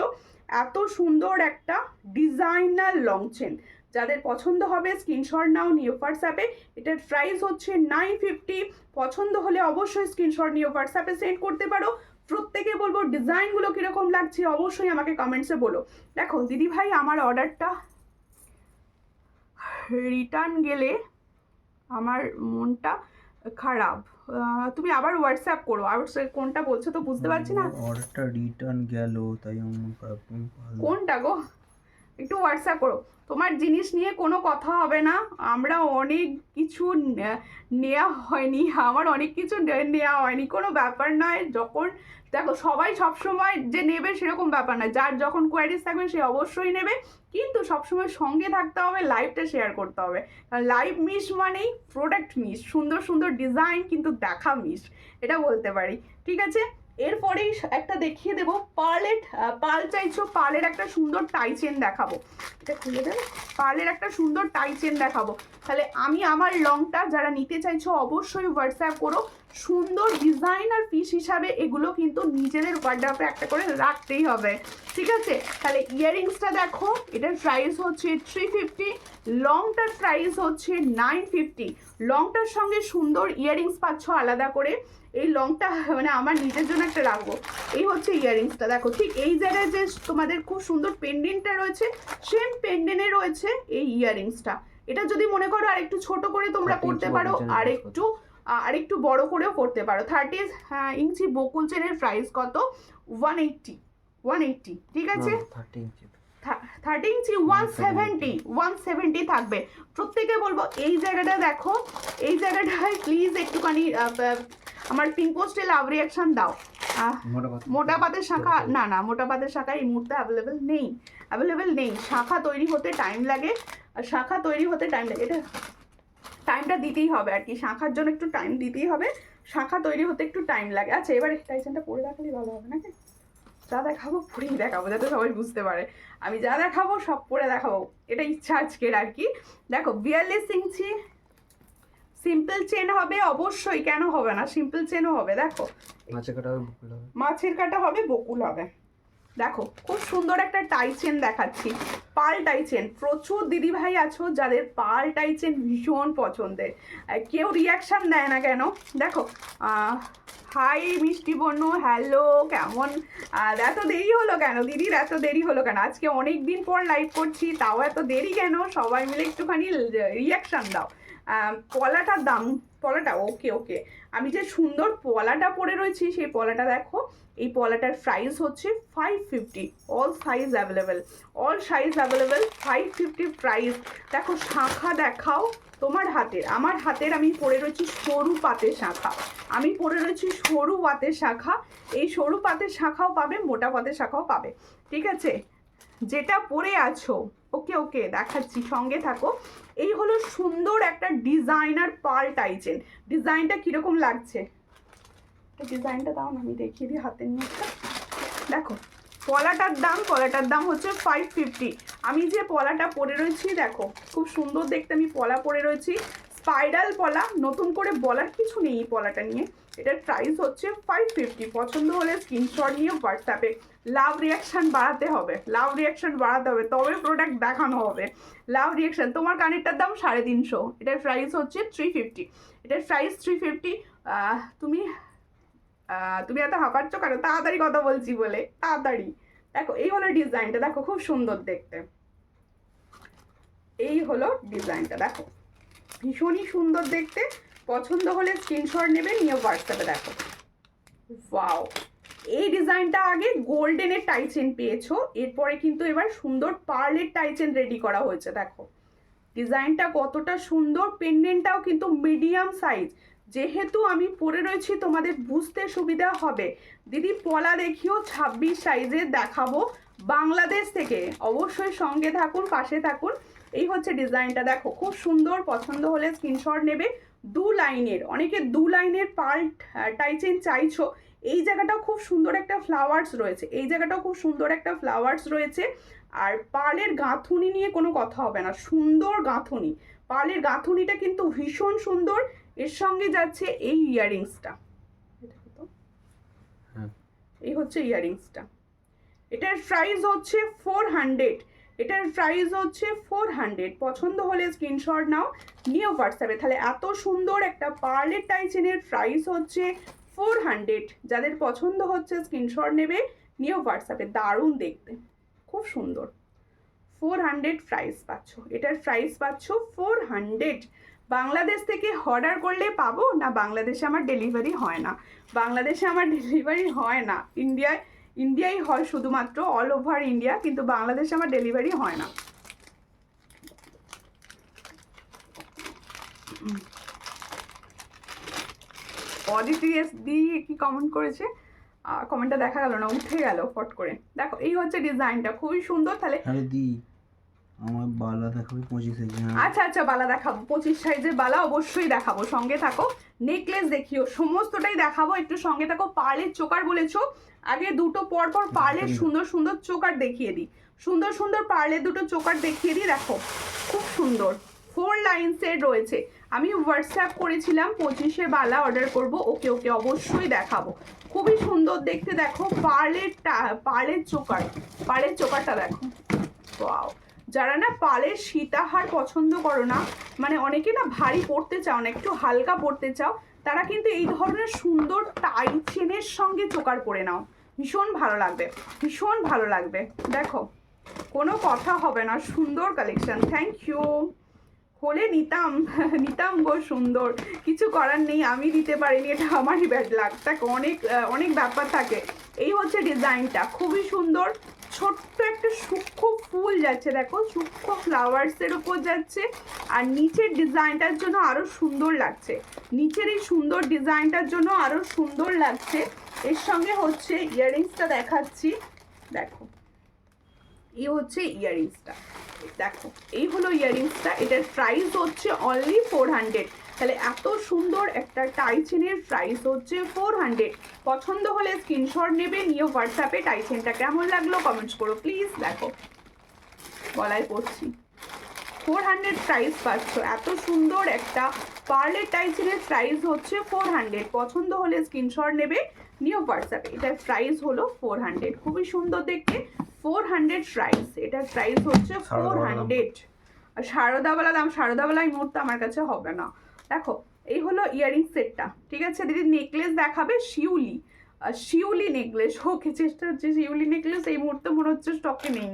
এত সুন্দর একটা ডিজাইনার লং চেন। যাদের পছন্দ হবে স্ক্রিনশট নাও, নিয়ে হোয়াটসঅ্যাপে। এটার প্রাইস হচ্ছে 950। পছন্দ হলে অবশ্যই স্ক্রিনশট নিয়ে হোয়াটসঅ্যাপে সেন্ড করতে পারো। প্রত্যেকে বলবো ডিজাইনগুলো কীরকম লাগছে অবশ্যই আমাকে কমেন্টসে বলো। দেখো দিদি ভাই আমার অর্ডারটা রিটার্ন গেলে আমার মনটা খারাপ, তুমি আবার হোয়াটসঅ্যাপ করো। আর কোনটা বলছো তো বুঝতে পারছি না। অর্ডারটা রিটার্ন গেল তাই আমার খারাপ। কোনটা গো, একটু হোয়াটসঅ্যাপ করো। তোমার জিনিস নিয়ে কোনো কথা হবে না, আমরা অনেক কিছু নেওয়া হয়নি, আমার অনেক কিছু নেওয়া হয়নি, কোনো ব্যাপার নয়। যখন দেখো সবাই সবসময় যে নেবে সেরকম ব্যাপার নয়, যার যখন কোয়ারিজ থাকবে সে অবশ্যই নেবে, কিন্তু সবসময় সঙ্গে থাকতে হবে, লাইভটা শেয়ার করতে হবে। কারণ লাইভ মিস মানেই প্রোডাক্ট মিস, সুন্দর সুন্দর ডিজাইন কিন্তু দেখা মিস, এটা বলতে পারি। ঠিক আছে, এরপরেই একটা দেখিয়ে দেবো পার্লের, পার্ল চাইছো, পার্লের একটা সুন্দর টাই চেন দেখাবো। এটা খুলে দেবে, পার্লের একটা সুন্দর টাই চেন দেখাবো। তাহলে আমি আমার লংটা যারা নিতে চাইছো অবশ্যই হোয়াটসঅ্যাপ করো। সুন্দর ডিজাইন আর পিস হিসাবে এগুলো কিন্তু নিজেদের ওয়ার্ডরোবে একটা করে রাখতেই হবে। ঠিক আছে, তাহলে ইয়াররিংসটা দেখো, এটার প্রাইস হচ্ছে 350, লংটার প্রাইস হচ্ছে 950। লংটার সঙ্গে সুন্দর ইয়াররিংস পাচ্ছ আলাদা করে। এই লংটা মানে আমার নিজের জন্য একটা রাখবো। এই হচ্ছে ইয়াররিংসটা, দেখো ঠিক এই জায়গায় যে তোমাদের খুব সুন্দর পেন্ডেন্টটা রয়েছে, সেম পেন্ডেন্টে রয়েছে এই ইয়াররিংসটা। এটা যদি মনে করো আর একটু ছোট করে তোমরা করতে পারো, আর একটু বড় করেও করতে পারো। 30 ইঞ্চি বকুল চেনের প্রাইস কত? 180। ঠিক আছে, 30 ইঞ্চি 170 থাকবে। প্রত্যেকে বলবো এই জায়গাটা দেখো, এই জায়গাটায় প্লিজ একটুখানি আমার পিঙ্ক পোস্টে লাভ রিয়াকশন দাও। মোটা পাতের শাখা না, মোটা পাতের শাখা এই মুহূর্তে অ্যাভেলেবেল নেই। শাখা তৈরি হতে টাইম লাগে, এটা টাইমটা দিতেই হবে আর কি, শাখার জন্য একটু টাইম দিতেই হবে, শাখা তৈরি হতে একটু টাইম লাগে। আচ্ছা, এবার টাইসনটা পরে রাখলেই ভালো হবে নাকি? যা দেখাবো পরেই দেখাবো যাতে সবাই বুঝতে পারে, আমি যা দেখাবো সব পরে দেখাবো, এটা ইচ্ছা আজকের আর কি। দেখো 42 ইঞ্চি সিম্পল চেন হবে অবশ্যই, কেন হবে না, সিম্পল চেনও হবে। দেখো মাছের কাটা হবে, বকুল হবে। দেখো খুব সুন্দর একটা টাই চেন দেখাচ্ছি, পার্ল টাই চেন। প্রচুর দিদিভাই আছো যাদের পার্ল টাই চেন ভীষণ পছন্দের, কেউ রিয়াকশান দেয় না কেন। দেখো হাই মিষ্টি বনু, হ্যালো, কেমন, এত দেরি হলো কেন দিদির, এত দেরি হলো কেন? আজকে অনেক দিন পর লাইভ করছি, তাও এত দেরি কেন? সবাই মিলে একটুখানি রিয়াকশান দাও। পলাটার দাম, পলাটা ওকে, আমি যে সুন্দর পলাটা পরে রয়েছি সেই পলাটা দেখো, এই পলাটার প্রাইস হচ্ছে 550। All size available, 550 price. দেখো শাখা দেখাও তোমার হাতের, আমার হাতের আমি পরে রয়েছি সরু পাতের শাখা, এই সরু পাতের শাখাও পাবে, মোটা পাতের শাখাও পাবে। ঠিক আছে, যেটা পরে আছো ওকে দেখাচ্ছি, সঙ্গে থাকো। এই হলো সুন্দর একটা ডিজাইনার পার্ল টাই চেন। ডিজাইনটা কিরকম লাগছে, ডিজাইনটা দাও না, আমি দেখিয়ে দিই হাতের নিয়ে। দেখো পলাটার দাম হচ্ছে 550। আমি যে পলাটা পরে রয়েছি দেখো খুব সুন্দর দেখতে, আমি পলা পরে রয়েছি, স্পাইরাল পলা, নতুন করে বলার কিছু নেই এই পলাটা নিয়ে। এটার প্রাইস হচ্ছে 550। পছন্দ হলে স্ক্রিনশট নিয়ে হোয়াটসঅ্যাপে লাভ রিয়াকশান বাড়াতে হবে, তবে প্রোডাক্ট দেখানো হবে। লাভ রিয়াকশান, তোমার কানেরটার দাম 350, এটার প্রাইস হচ্ছে 350। তুমি এত হাঁপাচ্ছ কেন? তাড়াতাড়ি কথা বলছি বলে, তাড়াতাড়ি। দেখো এই হলো ডিজাইনটা, দেখো খুব সুন্দর দেখতে, এই হলো ডিজাইনটা, দেখো ভীষণই সুন্দর দেখতে। পছন্দ হলে স্ক্রিনশট নেবে, নিয়ে হোয়াটসঅ্যাপে দেখো। ওয়াও, এই ডিজাইনটা আগে গোল্ডেনের টাই চেন পেয়েছো, এরপরে কিন্তু এবার সুন্দর পার্লের টাই চেন রেডি করা হয়েছে। দেখো ডিজাইনটা কতটা সুন্দর, পেন্ডেন্টটাও কিন্তু মিডিয়াম সাইজ, যেহেতু আমি পরে রয়েছি তোমাদের বুঝতে সুবিধা হবে। দিদি পলা দেখিও 26 সাইজের দেখাবো বাংলাদেশ থেকে, অবশ্যই সঙ্গে থাকুন, পাশে থাকুন। এই হচ্ছে ডিজাইনটা, দেখো খুব সুন্দর। পছন্দ হলে স্ক্রিনশট নেবে। 2 লাইনের, অনেকে 2 লাইনের পার্ল টাই চেন চাইছো। এই জায়গাটাও খুব সুন্দর একটা ফ্লাওয়ার্স রয়েছে, আর পার্লের গাঁথুনি নিয়ে কোনো কথা হবে না, সুন্দর গাঁথুনি, পার্লের গাঁথুনিটা কিন্তু ভীষণ সুন্দর। এর সঙ্গে যাচ্ছে এই ইয়াররিংসটা, এই হচ্ছে ইয়াররিংসটা, এটার প্রাইস হচ্ছে 400। পছন্দ হলে স্ক্রিনশট নাও, নিয়ে হোয়াটসঅ্যাপে। তাহলে এত সুন্দর একটা পার্লের টাই চেনের প্রাইস হচ্ছে 400, যাদের পছন্দ হচ্ছে স্ক্রিনশট নেবে, নিয়ে হোয়াটসঅ্যাপে। দারুণ দেখতে, খুব সুন্দর। 400 প্রাইস পাচ্ছ, এটার প্রাইস পাচ্ছ 400। বাংলাদেশ থেকে অর্ডার করলে পাবো না, বাংলাদেশে আমার ডেলিভারি হয় না, বাংলাদেশে আমার ডেলিভারি হয় না। ইন্ডিয়াই হয় শুধুমাত্র, অল ওভার ইন্ডিয়া, কিন্তু বাংলাদেশে আমার ডেলিভারি হয় না। অডিটিএস দিয়ে কি কমেন্ট করেছে, কমেন্টটা দেখা গেল না, উঠে গেল ফট করে। দেখো এই হচ্ছে ডিজাইনটা, খুবই সুন্দর। তাহলে আরে দি আমার বালা দেখাবি 25 সাইজ। আচ্ছা আচ্ছা, বালা দেখাবো, 25 সাইজের বালা অবশ্যই দেখাবো, সঙ্গে থাকো। নেকলেস দেখিও, সমস্তটাই দেখাবো, একটু সঙ্গে থাকো। পার্লের চোকার বলেছো, আগে দুটো পর পর পার্লের সুন্দর সুন্দর চোকার দেখিয়ে দিই, সুন্দর সুন্দর পার্লের দুটো চোকার দেখিয়ে দিই। দেখো খুব সুন্দর, 4 লাইন্সের রয়েছে। আমি হোয়াটসঅ্যাপ করেছিলাম 25-এ বালা অর্ডার করব, ওকে ওকে অবশ্যই দেখাবো। খুবই সুন্দর দেখতে। দেখো পার্লের চোকারটা দেখো, ওয়াও। যারা না পার্লের সীতাহার পছন্দ করো না, মানে অনেকে না ভারী পড়তে চাও না, একটু হালকা পড়তে চাও, তারা কিন্তু এই ধরনের সুন্দর টাই চেনের সঙ্গে চোকার পরে নাও, ভীষণ ভালো লাগবে, ভীষণ ভালো লাগবে। দেখো কোনো কথা হবে না, সুন্দর কালেকশন। Thank you. হলে নিতাম গো, সুন্দর, কিছু করার নেই, আমি দিতে পারিনি, এটা আমারই ব্যাড লাগ। দেখো অনেক ব্যাপার থাকে। এই হচ্ছে ডিজাইনটা, খুবই সুন্দর। ছোট্ট একটা সূক্ষ্ম ফুল যাচ্ছে, দেখো সূক্ষ্ম ফ্লাওয়ার্সের উপর যাচ্ছে, আর নিচের ডিজাইনটার জন্য আরো সুন্দর লাগছে, নিচের এই সুন্দর ডিজাইনটার জন্য আরো সুন্দর লাগছে। এর সঙ্গে হচ্ছে ইয়াররিংসটা দেখাচ্ছি, দেখো এই হচ্ছে ইয়াররিংসটা, দেখো এই হলো ইয়াররিংসটা। এটার প্রাইস হচ্ছে অনলি 400। তাহলে এত সুন্দর একটা টাই চেনের প্রাইস হচ্ছে 400। পছন্দ হলে স্ক্রিনশট নেবে, নিয়ে হোয়াটসঅ্যাপে টাই চেনটা কেমন লাগলো কমেন্টস করো প্লিজ। দেখো গলায় পড়ছি, 400 প্রাইস পাচ্ছ। এত সুন্দর একটা পার্লের টাই চেনের প্রাইস হচ্ছে 400। পছন্দ হলে স্ক্রিনশট নেবে, নিয়ে হোয়াটসঅ্যাপে। এটার প্রাইস হলো 400, খুবই সুন্দর দেখতে। 400 প্রাইস, এটার প্রাইস হচ্ছে 400। আর শারদাওয়ালা দাম, শারদাওয়ালা এই মুহূর্তে আমার কাছে হবে না। দেখো এই হলো ইয়ারিং সেটটা, ঠিক আছে। দিদি নেকলেস দেখাবে, শিউলি নেকলেস, ওকে চেষ্টা হচ্ছে। শিউলি নেকলেস এই মুহূর্তে মনে হচ্ছে স্টকে নেই,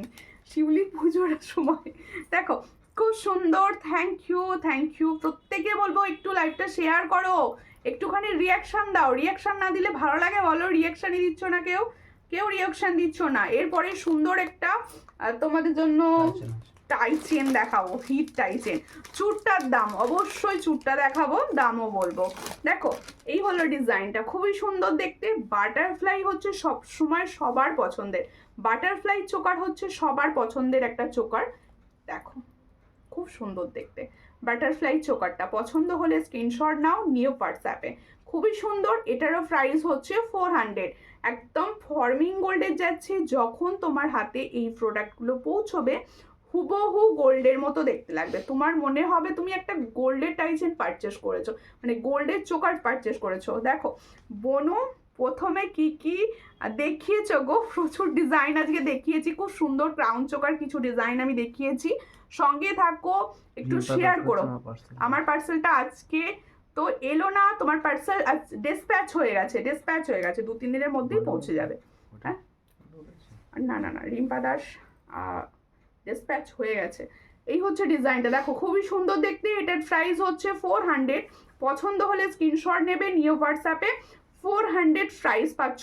শিউলি পুজোর সময়। দেখো খুব সুন্দর, থ্যাংক ইউ। প্রত্যেকে বলবো একটু লাইভটা শেয়ার করো, একটুখানি রিয়াকশান দাও, রিয়াকশান না দিলে ভালো লাগে বলো? রিয়াকশানই দিচ্ছ না, কেউ রিয়াকশান দিচ্ছ না। এরপরে সুন্দর একটা তোমাদের জন্য টাই চেন দেখাবো, হিট টাই চেন। চুড়টার দাম অবশ্যই, চুড়টা দেখাবো, দামও বলবো। দেখো এই হলো ডিজাইনটা, খুবই সুন্দর দেখতে। বাটারফ্লাই হচ্ছে সব সময় সবার পছন্দের, বাটারফ্লাই চোকার হচ্ছে সবার পছন্দের একটা চোকার। দেখো খুব সুন্দর দেখতে বাটারফ্লাই চোকারটা। পছন্দ হলে স্ক্রিনশট নাও, নিয়ে হোয়াটসঅ্যাপে। খুবই সুন্দর, এটারও প্রাইস হচ্ছে 400। একদম ফর্মিং গোল্ডের যাচ্ছে। যখন তোমার হাতে এই প্রোডাক্টগুলো পৌঁছবে, হুবহু গোল্ডের মতো দেখতে লাগবে, তোমার মনে হবে তুমি একটা গোল্ডের টাইচেন পারচেস করেছো, মানে গোল্ডের চোকার পারচেস করেছো। দেখো বনু প্রথমে কি কি দেখিয়েছো গো, প্রচুর ডিজাইন আজকে দেখিয়েছি, খুব সুন্দর ক্রাউন চোকার কিছু ডিজাইন আমি দেখিয়েছি। সঙ্গে থাকো, একটু শেয়ার করো। আমার পার্সেলটা আজকে তো এলো না, তোমার পার্সেল ডিসপ্যাচ হয়ে গেছে, 2-3 দিনের মধ্যেই পৌঁছে যাবে। হ্যাঁ না রিম্পা দাস ডিসপ্যাচ হয়ে গেছে। এই হচ্ছে ডিজাইনটা, দেখো খুবই সুন্দর দেখতে। এটার প্রাইস হচ্ছে 400। পছন্দ হলে স্ক্রিনশট নেবে, নিয়ে হোয়াটসঅ্যাপে। 400 প্রাইস পাচ্ছ।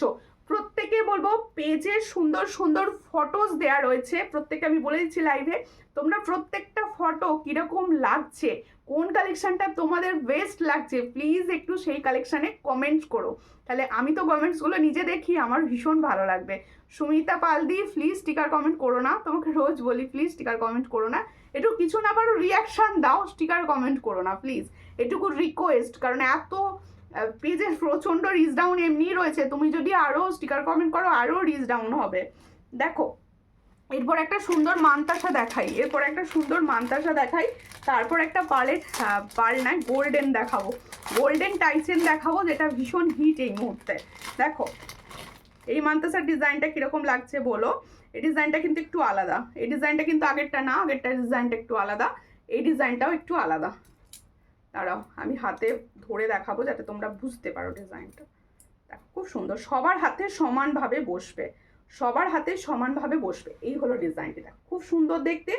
প্রত্যেকে বলবো পেজে সুন্দর সুন্দর ফটোস দেয়া রয়েছে, প্রত্যেকে আমি বলে দিচ্ছি লাইভে, তোমরা প্রত্যেকটা ফটো কিরকম লাগছে, কোন কালেকশনটা তোমাদের বেস্ট লাগছে, প্লিজ একটু সেই কালেকশানে কমেন্টস করো। তাহলে আমি তো কমেন্টসগুলো নিজে দেখি, আমার ভীষণ ভালো লাগবে। Sumita Paldi please sticker comment করো না, তোমাকে রোজ বলি প্লিজ স্টিকার কমেন্ট করো না, একটু কিছু না পারো রিয়াকশান দাও, স্টিকার কমেন্ট করো না প্লিজ, এটুকু রিকোয়েস্ট। কারণ এত পেজের প্রচণ্ড রিচ ডাউন এমনিই রয়েছে, তুমি যদি আরও স্টিকার কমেন্ট করো আরও রিচ ডাউন হবে। দেখো এরপর একটা সুন্দর মানতাসা দেখাই, তারপর একটা পার্ল না গোল্ডেন দেখাবো, গোল্ডেন টাইচেন দেখাবো, যেটা ভীষণ হিট এই মুহূর্তে। দেখো এই মানতাসার ডিজাইনটা কিরকম লাগছে বলো। এই ডিজাইনটা কিন্তু একটু আলাদা, এই ডিজাইনটা কিন্তু আগেরটা না, আগেরটা ডিজাইনটা একটু আলাদা, এই ডিজাইনটাও একটু আলাদা। দাঁড়াও আমি হাতে ধরে দেখাবো যাতে তোমরা বুঝতে পারো ডিজাইনটা। দেখো খুব সুন্দর, সবার হাতে সমানভাবে বসবে, সবার হাতে সমানভাবে বসবে। এই হলো ডিজাইনটি, দেখো খুব সুন্দর দেখতে।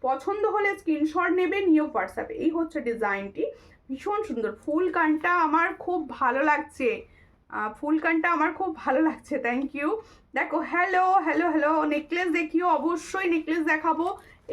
পছন্দ হলে স্ক্রিনশট নেবে, নিয়েও হোয়াটসঅ্যাপে। এই হচ্ছে ডিজাইনটি, ভীষণ সুন্দর। ফুল কানটা আমার খুব ভালো লাগছে, ফুল কানটা আমার খুব ভালো লাগছে, থ্যাংক ইউ। দেখো হ্যালো হ্যালো হ্যালো, নেকলেস দেখিও, অবশ্যই নেকলেস দেখাবো।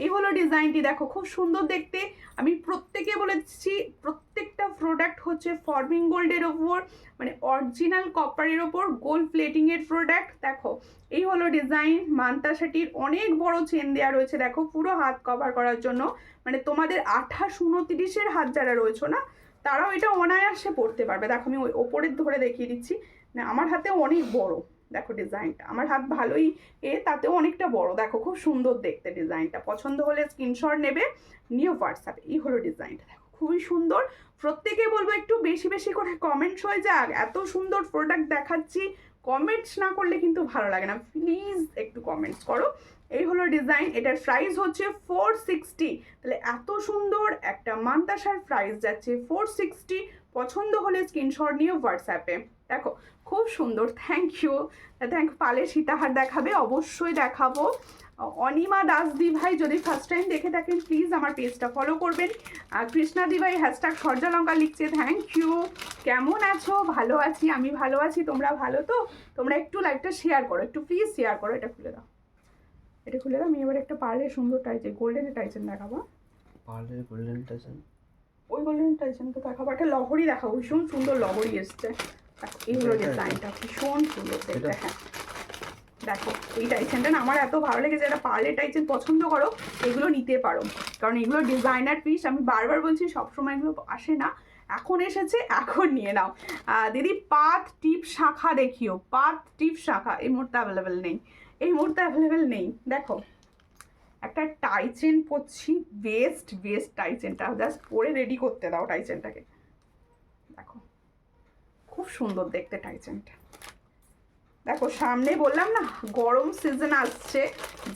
এই হলো ডিজাইনটি, দেখো খুব সুন্দর দেখতে। আমি প্রত্যেকে বলেছি প্রত্যেকটা প্রোডাক্ট হচ্ছে ফর্মিং গোল্ডের ওপর, মানে অরিজিনাল কপারের ওপর গোল্ড প্লেটিংয়ের প্রোডাক্ট। দেখো এই হলো ডিজাইন। মান্তাসাটির অনেক বড় চেন দেওয়া রয়েছে, দেখো পুরো হাত কভার করার জন্য। মানে তোমাদের 28-29-এর হাত যারা রয়েছে না, তারাও এটা অনায়াসে পড়তে পারবে। দেখো আমি ওই ওপরের ধরে দেখিয়ে দিচ্ছি, না আমার হাতে অনেক বড়, দেখো ডিজাইনটা আমার হাত ভালোই তাতেও অনেকটা বড়। দেখো খুব সুন্দর দেখতে ডিজাইনটা। পছন্দ হলে স্ক্রিনশট নেবে, নিয়ে হোয়াটসঅ্যাপে। এই হলো ডিজাইনটা, দেখো খুবই সুন্দর। প্রত্যেকে বলবো একটু বেশি বেশি করে কমেন্টস হয়ে যাক, এত সুন্দর প্রোডাক্ট দেখাচ্ছি, কমেন্টস না করলে কিন্তু ভালো লাগে না, প্লিজ একটু কমেন্টস করো। এই হলো ডিজাইন, এটার প্রাইস হচ্ছে 460। তাহলে এত সুন্দর একটা মান্তাসার প্রাইস যাচ্ছে 460। পছন্দ হলে স্ক্রিনশট নিয়ে হোয়াটসঅ্যাপে। দেখো খুব সুন্দর, থ্যাংক ইউ। পালে সীতাহার দেখাবে, অবশ্যই দেখাবো। অনিমা দাস দি ভাই যদি ফার্স্ট টাইম দেখে থাকেন প্লিজ আমার পেজটা ফলো করবেন। কৃষ্ণা দি ভাই হ্যাশট্যাগ সর্যালঙ্কা লিখছে, থ্যাংক ইউ। কেমন আছো? ভালো আছি, আমি ভালো আছি, তোমরা ভালো তো? তোমরা একটু লাইভটা শেয়ার করো, একটু প্লিজ শেয়ার করো। এটা খুলে দাও, এটা খুলে দাও। আমি এবার একটা পার্লের সুন্দর টাইচেন, গোল্ডেনের টাইচেন দেখাবো। পার্লের গোল্ডেন টাইচেন, ওই গোল্ডেন টাইচেনকে দেখাবো। একটা লহরি দেখাবো, ভীষণ সুন্দর লহরি এসছে। দেখো এই হলো ডিজাইনটা, ভীষণ সুন্দর দেখতে। হ্যাঁ দেখো এই টাইচেনটা না আমার এত ভালো লেগেছে। এটা পার্লের টাইচেন পছন্দ করো, এগুলো নিতে পারো, কারণ এগুলো ডিজাইনার পিস। আমি বারবার বলছি, সবসময় এগুলো আসে না, এখন এসেছে, এখন নিয়ে নাও। দিদি পাত টিপ শাখা দেখিও, পাত টিপ শাখা এই মুহূর্তে অ্যাভেলেবেল নেই, এই মুহূর্তে অ্যাভেলেবেল নেই। দেখো একটা টাইচেন পরছি, বেস্ট বেস্ট টাইচেনটা, জাস্ট পরে রেডি করতে দাও টাইচেনটাকে। দেখো খুব সুন্দর দেখতে টাইচেনটা। দেখো সামনে বললাম না গরম সিজন আসছে,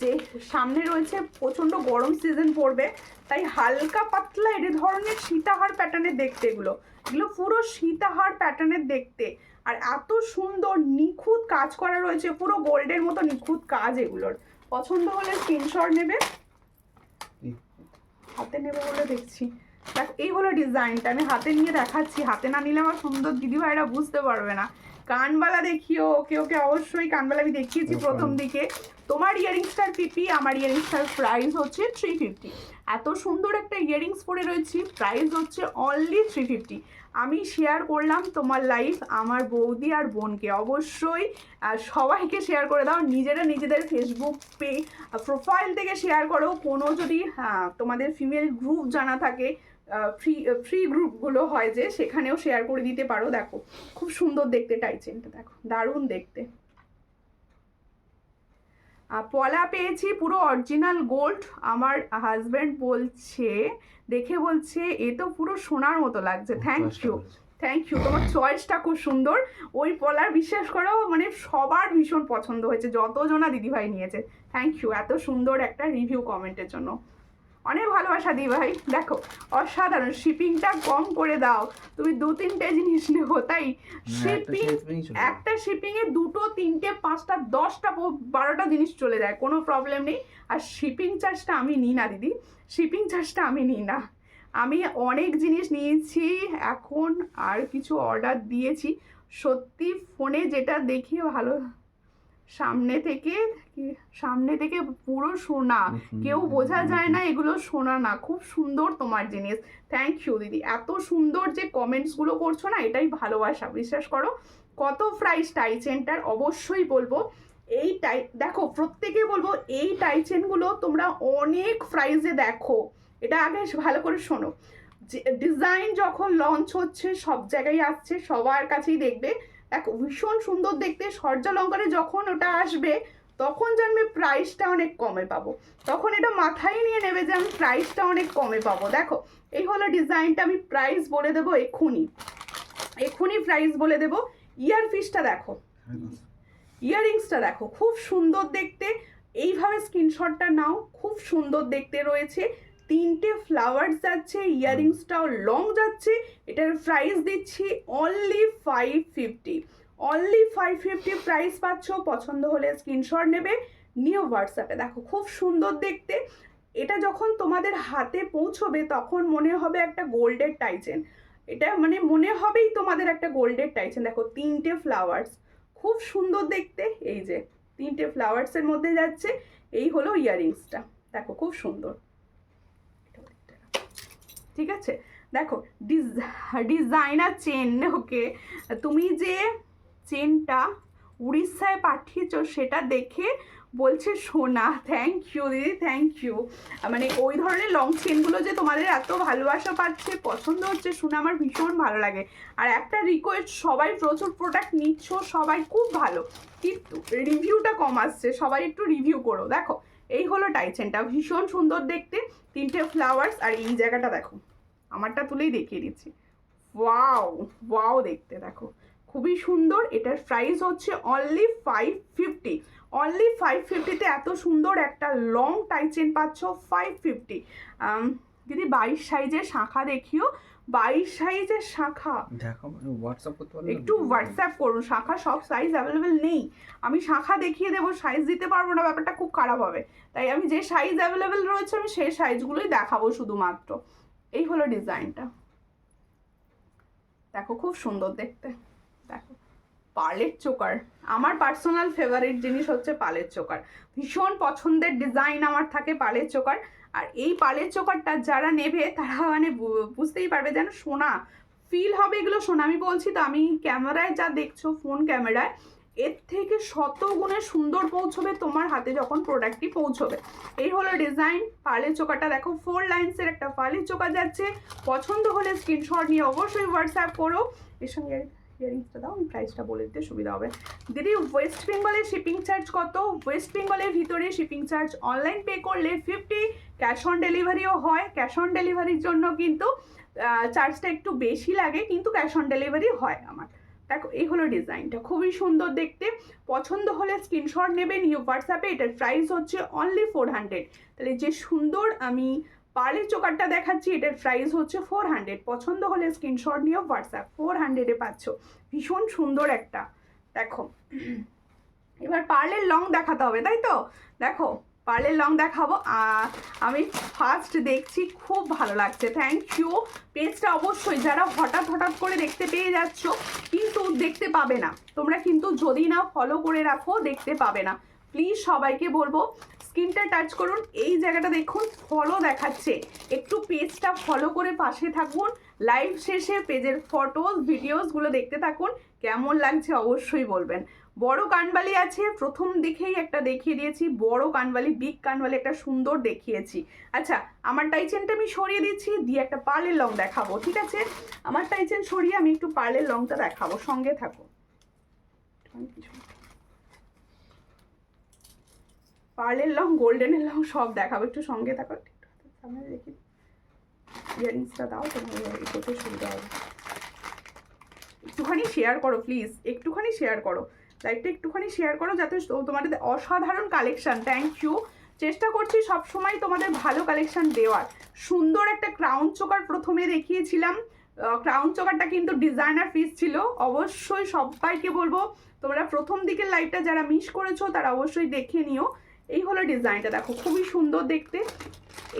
যে সামনে রয়েছে প্রচণ্ড গরম সিজন পড়বে, তাই হালকা পাতলা এর ধরনের সীতাহার প্যাটার্নের দেখতে। এগুলো এগুলো পুরো সীতাহার প্যাটার্নের দেখতে, আর এত সুন্দর নিখুঁত কাজ করা রয়েছে, পুরো গোল্ডের মতো নিখুঁত কাজ এগুলোর। পছন্দ হলে স্ক্রিনশট নেবে, হাতে নেবে বলে দেখছি। দেখো এই হলো ডিজাইনটা, আমি হাতে নিয়ে দেখাচ্ছি, হাতে না নিলে আমার সুন্দর দিদিভাইরা বুঝতে পারবে না। কানবালা দেখিও, ওকে ওকে অবশ্যই কানবালা আমি দেখিয়েছি প্রথম দিকে। তোমার ইয়ারিংসটার পিপি, আমার ইয়ারিংসটার প্রাইস হচ্ছে 350। এত সুন্দর একটা ইয়ারিংস পরে রয়েছি, প্রাইস হচ্ছে অনলি 350। আমি শেয়ার করলাম তোমার লাইভ আমার বৌদি আর বোনকে, অবশ্যই সবাইকে শেয়ার করে দাও, নিজেরা নিজেদের ফেসবুক প্রোফাইল থেকে শেয়ার করো। কোনো যদি তোমাদের ফিমেল গ্রুপ জানা থাকে, ফ্রি গ্রুপগুলো হয় যে, সেখানেও শেয়ার করে দিতে পারো। দেখো খুব সুন্দর দেখতে টাইচেনটা, দেখো দারুণ দেখতে। পলা পেয়েছি পুরো অরিজিনাল গোল্ড, আমার হাজব্যান্ড বলছে দেখে, বলছে এ তো পুরো সোনার মতো লাগছে। থ্যাংক ইউ, থ্যাংক ইউ, তোমার চয়েসটা খুব সুন্দর। ওই পলার বিশ্বাস করো মানে সবার ভীষণ পছন্দ হয়েছে, যতজনা দিদিভাই নিয়েছে। থ্যাংক ইউ এত সুন্দর একটা রিভিউ কমেন্টের জন্য, অনেক ভালোবাসা দিদিভাই। দেখো অসাধারণ, শিপিংটা কম করে দাও, তুমি 2-3টে জিনিস নেবো তাই শিপিং, একটা শিপিংয়ে 2, 3, 5, 10, 12টা জিনিস চলে যায়, কোনো প্রবলেম নেই। আর শিপিং চার্জটা আমি নিই না দিদি, শিপিং চার্জটা আমি নিই না। আমি অনেক জিনিস নিয়েছি এখন, আর কিছু অর্ডার দিয়েছি, সত্যি ফোনে যেটা দেখি ভালো, সামনে থেকে পুরো সোনা, কেউ বোঝা যায় না এগুলো সোনা না, খুব সুন্দর তোমার জিনিস। থ্যাংক ইউ দিদি, এত সুন্দর যে কমেন্টসগুলো করছো না, এটাই ভালোবাসা, বিশ্বাস করো। কত প্রাইস টাইচেনটার অবশ্যই বলবো। দেখো প্রত্যেকে বলবো এই টাইচেনগুলো তোমরা অনেক প্রাইসে দেখো, এটা আগে ভালো করে শোনো। ডিজাইন যখন লঞ্চ হচ্ছে সব জায়গায় আসছে, সবার কাছেই দেখবে, দেখো ভীষণ সুন্দর দেখতে। সূর্যালঙ্কারে যখন ওটা আসবে তখন জানবে প্রাইসটা অনেক কমে পাবো, তখন এটা মাথায় নিয়ে নেবে যে আমি প্রাইসটা অনেক কমে পাবো। দেখো এই হলো ডিজাইনটা, আমি প্রাইস বলে দেবো এক্ষুনি প্রাইস বলে দেবো। ইয়ার পিসটা দেখো, ইয়াররিংসটা দেখো খুব সুন্দর দেখতে, এইভাবে স্ক্রিনশটটা নাও, খুব সুন্দর দেখতে রয়েছে। 3টে ফ্লাওয়ার্স যাচ্ছে, ইয়াররিংসটাও লং যাচ্ছে। এটার প্রাইস দিচ্ছি অনলি 550, অনলি 550 প্রাইস পাচ্ছ। পছন্দ হলে স্ক্রিনশট নেবে, নিও হোয়াটসঅ্যাপে। দেখো খুব সুন্দর দেখতে। এটা যখন তোমাদের হাতে পৌঁছবে তখন মনে হবে একটা গোল্ডের টাইচেন, এটা মানে মনে হবেই তোমাদের একটা গোল্ডের টাইচেন। দেখো 3টে ফ্লাওয়ার্স, খুব সুন্দর দেখতে। এই যে 3টে ফ্লাওয়ার্সের মধ্যে যাচ্ছে, এই হলো ইয়াররিংসটা। দেখো খুব সুন্দর, ঠিক আছে। দেখো ডিজাইনার চেন। ওকে, তুমি যে চেনটা উড়িষ্যায় পাঠিয়েছো সেটা দেখে বলছে সোনা। থ্যাংক ইউ দিদি, থ্যাংক ইউ। মানে ওই ধরনের লং চেনগুলো যে তোমাদের এত ভালোবাসা পাচ্ছে, পছন্দ হচ্ছে, শুনে আমার ভীষণ ভালো লাগে। আর একটা রিকোয়েস্ট, সবাই প্রচুর প্রোডাক্ট নিচ্ছ, সবাই খুব ভালো, কিন্তু রিভিউটা কম আসছে, সবাই একটু রিভিউ করো। দেখো এই হলো টাইচেনটা, ভীষণ সুন্দর দেখতে, 3টে ফ্লাওয়ার্স। আর এই জায়গাটা দেখো, আমারটা তুলেই দেখিয়ে দিচ্ছি। ওয়াও ওয়াও দেখতে, দেখো খুবই সুন্দর। এটার প্রাইস হচ্ছে অনলি 550। অনলি 550-তে এত সুন্দর একটা লং টাইচেন পাচ্ছ 550। দিদি 22 সাইজের শাখা দেখিও, 22 সাইজের শাখা দেখো, হোয়াটসঅ্যাপ করতে পারলে একটু হোয়াটসঅ্যাপ করুন। শাখা সব সাইজ অ্যাভেলেবেল নেই, আমি শাখা দেখিয়ে দেবো, সাইজ দিতে পারবো না, ব্যাপারটা খুব খারাপ হবে। তাই আমি যে সাইজ অ্যাভেলেবেল রয়েছে আমি সেই সাইজগুলোই দেখাবো শুধুমাত্র। এই হলো ডিজাইনটা, দেখো খুব সুন্দর দেখতে। দেখো পার্লের চোকার, আমার পার্সোনাল ফেভারিট জিনিস হচ্ছে পার্লের চোকার, ভীষণ পছন্দের ডিজাইন আমার থাকে পার্লের চোকার। আর এই পার্লের চোকারটা যারা নেবে তারা মানে বুঝতেই পারবে যেন সোনা ফিল হবে, এগুলো সোনা। আমি বলছি তো, আমি ক্যামেরায় যা দেখছো ফোন ক্যামেরায়, এর থেকে 100 গুণে সুন্দর পৌঁছবে তোমার হাতে যখন প্রোডাক্টটি পৌঁছবে। এই হলো ডিজাইন পার্লের চোকারটা। দেখো 4 লাইন্সের একটা পার্লের চোকা যাচ্ছে। পছন্দ হলে স্ক্রিনশট নিয়ে অবশ্যই হোয়াটসঅ্যাপ করো। এর সঙ্গে ইয়ারিংসটা দাও, আমি প্রাইসটা বলে দিতে সুবিধা হবে। দিদি ওয়েস্ট বেঙ্গলের শিপিং চার্জ কত? ওয়েস্ট বেঙ্গলের ভিতরে শিপিং চার্জ অনলাইন পে করলে 50, ক্যাশ অন ডেলিভারিও হয়। ক্যাশ অন ডেলিভারির জন্য কিন্তু চার্জটা একটু বেশি লাগে, কিন্তু ক্যাশ অন ডেলিভারি হয় আমার। দেখো এই হলো ডিজাইনটা, খুবই সুন্দর দেখতে। পছন্দ হলে স্ক্রিনশট নেবে, নিউ হোয়াটসঅ্যাপে। এটার প্রাইস হচ্ছে অনলি 400। তাহলে যে সুন্দর আমি পার্লের চোকারটা দেখাচ্ছি, এটার প্রাইস হচ্ছে 400। পছন্দ হলে স্ক্রিনশট নিয়ে হোয়াটসঅ্যাপ, 400-এ পাচ্ছ। ভীষণ সুন্দর একটা। দেখো এবার পার্লের লং দেখাতে হবে, তাই তো? দেখো পার্লের লং দেখাবো। আমি ফার্স্ট দেখছি, খুব ভালো লাগছে, থ্যাংক ইউ। পেজটা অবশ্যই যারা হঠাৎ হঠাৎ করে দেখতে পেয়ে যাচ্ছ, কিন্তু দেখতে পাবে না তোমরা, কিন্তু যদি না ফলো করে রাখো দেখতে পাবে না। প্লিজ সবাইকে বলবো স্ক্রিনটা টাচ করুন, এই জায়গাটা দেখুন ফলো দেখাচ্ছে, একটু পেজটা ফলো করে পাশে থাকুন। লাইভ শেষে পেজের ফটোস ভিডিওসগুলো দেখতে থাকুন, কেমন লাগছে অবশ্যই বলবেন। বড় কানবালি আছে, প্রথম দিকেই একটা দেখিয়ে দিয়েছি, বড় কানবালি, বিগ কানবালি একটা সুন্দর দেখিয়েছি। আচ্ছা আমার টাইচেনটা আমি সরিয়ে দিচ্ছি, দিয়ে একটা পার্লের লং দেখাবো, ঠিক আছে? আমার টাইচেন সরিয়ে আমি একটু পার্লের লংটা দেখাবো, সঙ্গে থাকো। পার্লের লং, গোল্ডেনের লং সব দেখাবো, একটু সঙ্গে থাকো। সামনে দেখি, ইয়ারিংসটা দাও, তোমার করতে সুবিধা হবে। একটুখানি শেয়ার করো প্লিজ, একটুখানি শেয়ার করো, লাইভটা একটুখানি শেয়ার করো, যাতে তোমাদের অসাধারণ কালেকশন। Thank you. চেষ্টা করছি সবসময় তোমাদের ভালো কালেকশন দেওয়ার। সুন্দর একটা ক্রাউন চোকার প্রথমে দেখিয়েছিলাম, ক্রাউন চোকারটা কিন্তু ডিজাইনার পিস ছিল। অবশ্যই সবাইকে বলবো তোমরা প্রথম দিকের লাইভটা যারা মিস করেছো তারা অবশ্যই দেখে নিও। এই হলো ডিজাইনটা, দেখো খুবই সুন্দর দেখতে।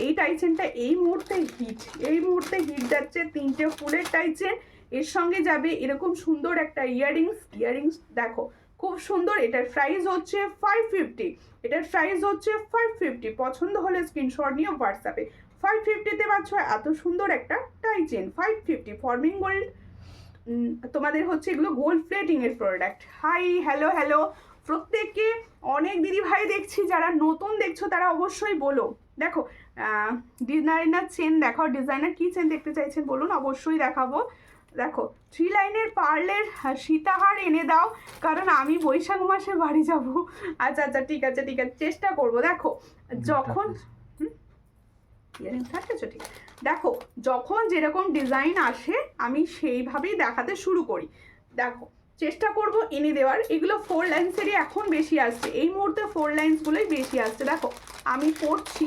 এই টাইচেনটা এই মুহূর্তে হিট, এই মুহূর্তে হিট যাচ্ছে। 3টে ফুলের টাইচেন, এর সঙ্গে যাবে এরকম সুন্দর একটা ইয়াররিংস দেখো খুব সুন্দর। এটার প্রাইস হচ্ছে 550। এটার প্রাইস হচ্ছে 550। পছন্দ হলে স্ক্রিনশট নিয়ে হোয়াটসঅ্যাপে। 550-তে পাচ্ছ এত সুন্দর একটা টাইচেন, 550 ফর্মিং গোল্ড। তোমাদের হচ্ছে এগুলো গোল্ড প্লেটিং এর প্রোডাক্ট। হাই হ্যালো হ্যালো প্রত্যেককে, অনেক দিদি ভাই দেখছি যারা নতুন দেখছো তারা অবশ্যই বলো। দেখো ডিজাইনার চেন দেখাও, ডিজাইনার কি চেন দেখতে চাইছেন বলুন, অবশ্যই দেখাবো। দেখো 3 লাইনের পার্লের সীতাহার এনে দাও, কারণ আমি বৈশাখ মাসে বাড়ি যাব। আচ্ছা আচ্ছা ঠিক আছে ঠিক আছে, চেষ্টা করব। দেখো যখন ঠিক, দেখো যখন যেরকম ডিজাইন আসে আমি সেইভাবেই দেখাতে শুরু করি। দেখো চেষ্টা করব এনে দেওয়ার। এগুলো 4 লাইন্সেরই এখন বেশি আসছে, এই মুহূর্তে 4 লাইন্সগুলোই বেশি আসছে। দেখো আমি পড়ছি,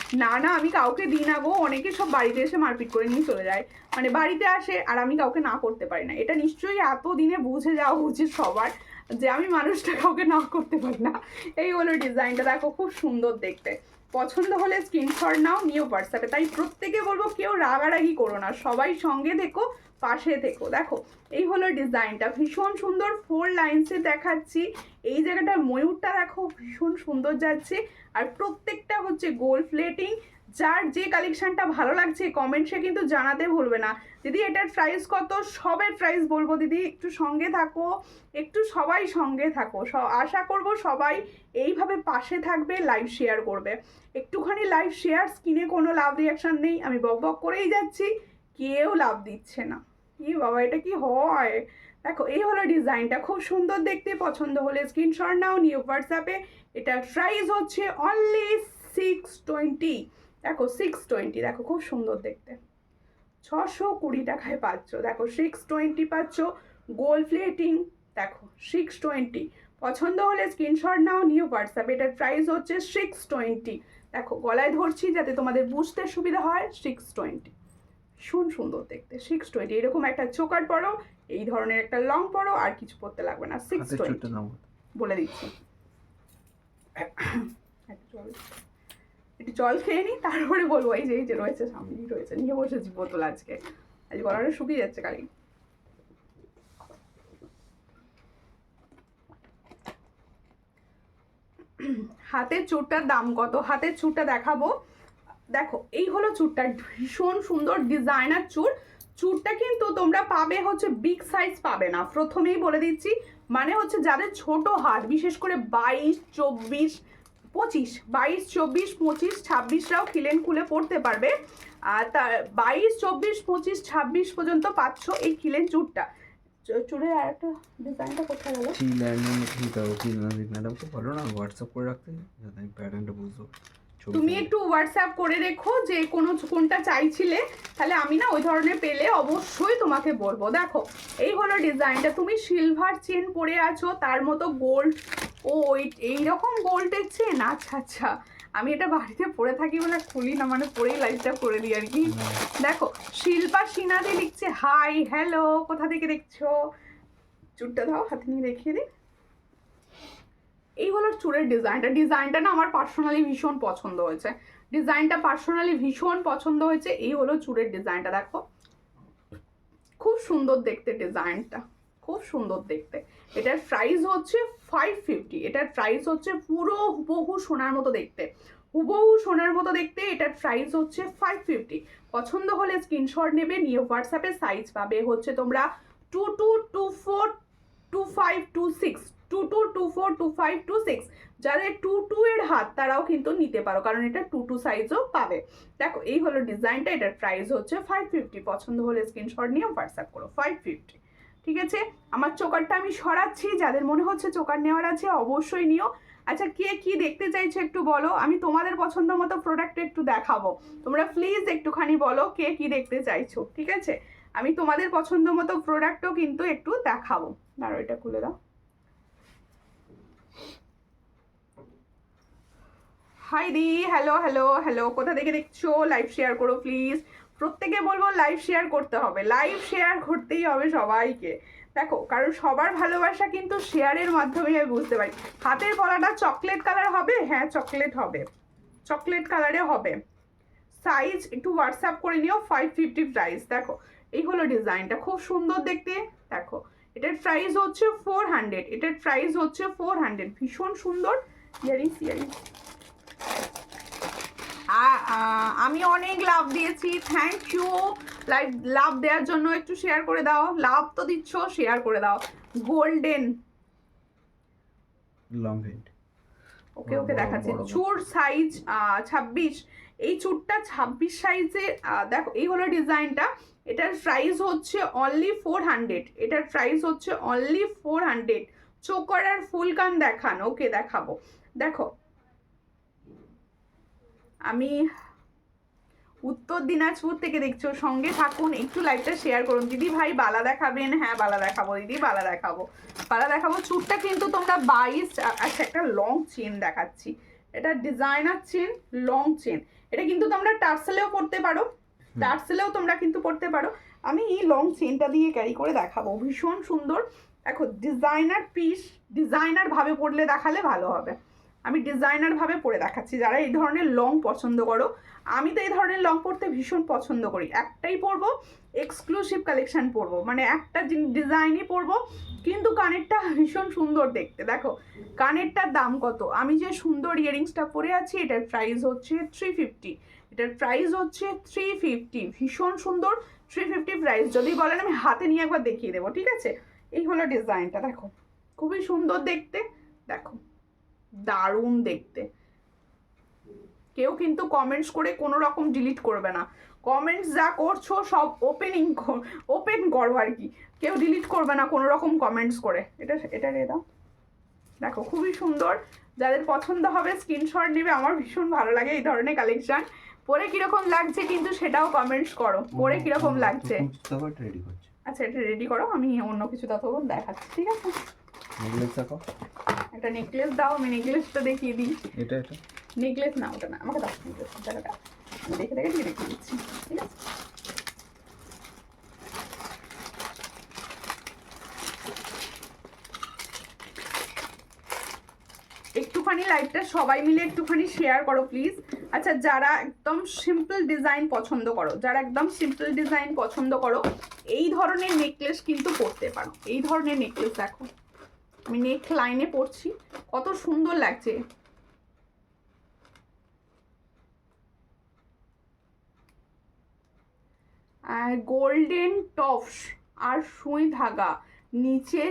না না, আমি কাউকে দিই না গো, অনেকে সব বাড়িতে এসে মারপিট করে নিয়ে চলে যায়, মানে বাড়িতে আসে আর আমি কাউকে না করতে পারি না। এটা নিশ্চয়ই এতদিনে বুঝে যাওয়া উচিত সবার যে আমি মানুষটা কাউকে না করতে পারি না। এই হলো ডিজাইনটা, দেখো খুব সুন্দর দেখতে। পছন্দ হলে স্ক্রিনশট নাও, নিও হোয়াটসঅ্যাপে। তাই প্রত্যেকে বলবো কেউ রাগারাগি করো না, সবাই সঙ্গে থেকো, পাশে থেকো। দেখো এই হলো ডিজাইনটা, ভীষণ সুন্দর 4 লাইন্সে দেখাচ্ছি। এই জায়গাটা ময়ূরটা দেখো ভীষণ সুন্দর যাচ্ছে, আর প্রত্যেকটা হচ্ছে গোল্ড প্লেটিং। যার যে কালেকশনটা ভালো লাগছে কমেন্টসে কিন্তু জানাতে ভুলবে না। দিদি এটার প্রাইস কত? সবের প্রাইস বলবো দিদি, একটু সঙ্গে থাকো, একটু সবাই সঙ্গে থাকো। আশা করব সবাই এইভাবে পাশে থাকবে, লাইভ শেয়ার করবে। একটুখানি লাইভ শেয়ার, স্ক্রিনে কোনো লাভ রিয়াকশন নেই, আমি বক বক করেই যাচ্ছি, কেউ লাভ দিচ্ছে না। কি বাবা, এটা কি হয়? দেখো এই হলো ডিজাইনটা, খুব সুন্দর দেখতে। পছন্দ হলে স্ক্রিনশট নাও, নিউ হোয়াটসঅ্যাপে। এটার প্রাইস হচ্ছে অনলি 620। দেখো 620, দেখো খুব সুন্দর দেখতে, 620 টাকায় পাচ্ছ। দেখো 620 পাচ্ছ, গোল্ড প্লেটিং। দেখো 620, পছন্দ হলে স্ক্রিনশট নাও, নিউ হোয়াটসঅ্যাপে। এটার প্রাইস হচ্ছে 620। দেখো গলায় ধরছি যাতে তোমাদের বুঝতে সুবিধা হয়, 620। ভীষণ সুন্দর দেখতে, 620। এরকম একটা চোকার পরো, এই ধরনের একটা লং পরো, আর কিছু পরতে লাগবে না। 620 বলে দিচ্ছি। একটু জল খেয়ে নিই, তারপরে বলবো। এই যে রয়েছে, সামনেই রয়েছে, নিয়ে বসেছি বোতল। আজকে গলাটা শুকিয়ে যাচ্ছে কালি। হাতের চুড়টার দাম কত? হাতের চুড়টা দেখাবো। দেখো এই হলো চুড়টা, ভীষণ সুন্দর ডিজাইনার চুড়। চুড়টা কিন্তু তোমরা পাবে হচ্ছে বিগ সাইজ পাবে না, প্রথমেই বলে দিচ্ছি। মানে হচ্ছে যাদের ছোট হাত, বিশেষ করে 22, 24, 25, 22, 24, 25, 26রাও খিলেন খুলে পড়তে পারবে। আর তার 22, 24, 25, 26 পর্যন্ত পাচ্ছ এই খিলেন চুড়টা। চুড়ের আর একটা ডিজাইনটা কোথায় গেল? ম্যাডাম তো বলো না হোয়াটসঅ্যাপ করে রাখতে, যাতে আমি প্যাটার্নটা বুঝতে। তুমি একটু হোয়াটসঅ্যাপ করে রেখো যে কোনটা চাইছিলে, তাহলে আমি না ওই ধরনের পেলে অবশ্যই তোমাকে বলবো। দেখো এই হলো ডিজাইনটা, তুমি সিলভার চেন পরে আছো, তার মতো গোল্ড। ও এইরকম গোল্ডের চেন? আচ্ছা আচ্ছা, আমি এটা বাড়িতে পরে থাকি বলে খুলি না, মানে পরেই লাইভটা করে দিই আর কি। দেখো শিল্পা সিনাদি লিখছে হাই হ্যালো, কোথা থেকে দেখছো? চুটটা দাও, হাতে নিয়ে দেখিয়ে দিই। এই হলো চুড়ের ডিজাইনটা না আমার পার্সোনালি ভীষণ পছন্দ হয়েছে। এই হলো চুড়ের ডিজাইনটা, দেখো খুব সুন্দর দেখতে ডিজাইনটা, খুব সুন্দর দেখতে। এটার প্রাইস হচ্ছে 550। এটার প্রাইস হচ্ছে পুরো হুবহু সোনার মতো দেখতে, এটার প্রাইস হচ্ছে 550। পছন্দ হলে স্ক্রিনশট নেবে, নিয়ে হোয়াটসঅ্যাপে। সাইজ পাবে হচ্ছে তোমরা 22, 24, 25, 26, 22, 24, 25, 26। যাদের 22 এর হাত তারাও কিন্তু নিতে পারো, কারণ এটা 22 সাইজও পাবে। দেখো এই হলো ডিজাইনটা, এটার প্রাইস হচ্ছে 550। পছন্দ হলে স্ক্রিনশট নিয়ে হোয়াটসঅ্যাপ করো, 550। ঠিক আছে, আমার চোকারটা আমি সরাচ্ছি, যাদের মনে হচ্ছে চোকার নেওয়ার আছে অবশ্যই নিও। আচ্ছা কে কি দেখতে চাইছো একটু বলো, আমি তোমাদের পছন্দ মতো প্রোডাক্ট একটু দেখাবো। তোমরা প্লিজ একটুখানি বলো কে কি দেখতে চাইছো, ঠিক আছে? আমি তোমাদের পছন্দ মতো প্রোডাক্টও কিন্তু একটু দেখাবো। দাঁড়ো এটা খুলে দাও। হাই দি, হ্যালো হ্যালো হ্যালো, কোথা থেকে দেখছো? লাইভ শেয়ার করো প্লিজ। প্রত্যেকে বলবো লাইভ শেয়ার করতে হবে, লাইভ শেয়ার করতেই হবে সবাইকে। দেখো কারণ সবার ভালোবাসা কিন্তু শেয়ারের মাধ্যমেই আমি বুঝতে পারি। হাতের পলাটা চকলেট কালার হবে? হ্যাঁ চকলেট হবে, চকলেট কালারে হবে। সাইজ একটু হোয়াটসঅ্যাপ করে নিও, 550 প্রাইস। দেখো এই হলো ডিজাইনটা, খুব সুন্দর দেখতে। দেখো এটার প্রাইস হচ্ছে 400। এটার প্রাইস হচ্ছে 400। ভীষণ সুন্দর ইয়ারিংস। আমি অনেক লাভ দিয়েছি, থ্যাংক ইউ। লাভ দেওয়ার জন্য একটু শেয়ার করে দাও, লাভ তো দিচ্ছ, শেয়ার করে দাও। গোল্ডেন লং হেড, ওকে দেখাচ্ছি। চুর সাইজ 26। এই চুরটা 26 সাইজে। দেখো এই হলো ডিজাইনটা, এটার প্রাইস হচ্ছে অনলি 400। এটার প্রাইস হচ্ছে অনলি 400। চোকার আর ফুল কান দেখান, ওকে দেখাবো। দেখো আমি উত্তর দিনাজপুর থেকে দেখছো, সঙ্গে থাকুন, একটু লাইভটা শেয়ার করুন। দিদি ভাই বালা দেখাবেন? হ্যাঁ বালা দেখাবো দিদি, বালা দেখাবো। চুরটা কিন্তু তোমরা 22। আচ্ছা একটা লং চেন দেখাচ্ছি, এটা ডিজাইনার চেন, লং চেন। এটা কিন্তু তোমরা টার্সেলেও পরতে পারো, টার্সেলেও তোমরা কিন্তু পরতে পারো। আমি এই লং চেনটা দিয়ে ক্যারি করে দেখাবো, ভীষণ সুন্দর। দেখো ডিজাইনার পিস, ডিজাইনার ভাবে পরলে দেখালে ভালো হবে। আমি ডিজাইনার ভাবে পরে দেখাচ্ছি, যারা এই ধরনের লং পছন্দ করো। আমি তো এই ধরনের লং পরতে ভীষণ পছন্দ করি। একটাই পরবো, এক্সক্লুসিভ কালেকশন পরবো, মানে একটা ডিজাইনই পরবো, কিন্তু কানেরটা ভীষণ সুন্দর দেখতে। দেখো কানেরটার দাম কত, আমি যে সুন্দর ইয়ারিংসটা পরে আছি এটার প্রাইস হচ্ছে 350, এটার প্রাইস হচ্ছে 350, ভীষণ সুন্দর 350 প্রাইস। যদি বলেন আমি হাতে নিয়ে একবার দেখিয়ে দেবো, ঠিক আছে। এই হলো ডিজাইনটা, দেখো খুবই সুন্দর দেখতে, দেখো দারুণ দেখতে। কেউ কিন্তু কমেন্টস করে কোনো রকম ডিলিট করবে না, কমেন্টস যা করছো সব ওপেন করো আর কি, কেউ ডিলিট করবে না কোনো রকম কমেন্টস করে। এটা রে দাও, দেখো খুবই সুন্দর। যাদের পছন্দ হবে স্ক্রিনশট নেবে। আমার ভীষণ ভালো লাগে এই ধরনের কালেকশন। পরে কিরকম লাগছে কিন্তু সেটাও কমেন্টস করো, পরে কিরকম লাগছে। আচ্ছা এটা রেডি করো, আমি অন্য কিছু ততক্ষণ দেখাচ্ছি, ঠিক আছে। নেকলেস দেখো, একটা নেকলেস দাও, আমি নেকলেসটা দেখিয়ে দিই। এটা নেকলেস না, ওটা না, আমাকে দাও নেকলেস, টাকাটা আমি দেখে দেখে ঠিক দেখিয়ে দিচ্ছি, ঠিক আছে। একটুখানি লাইভটা সবাই মিলে একটুখানি শেয়ার করো প্লিজ। আচ্ছা যারা একদম সিম্পল ডিজাইন পছন্দ করো, যারা একদম সিম্পল ডিজাইন পছন্দ করো, এই ধরনের নেকলেস কিন্তু পরতে পারো। এই ধরনের নেকলেস দেখো, আমি নেক লাইনে পরছি, কত সুন্দর লাগছে। গোল্ডেন টপস আর সুই ধাগা, নিচে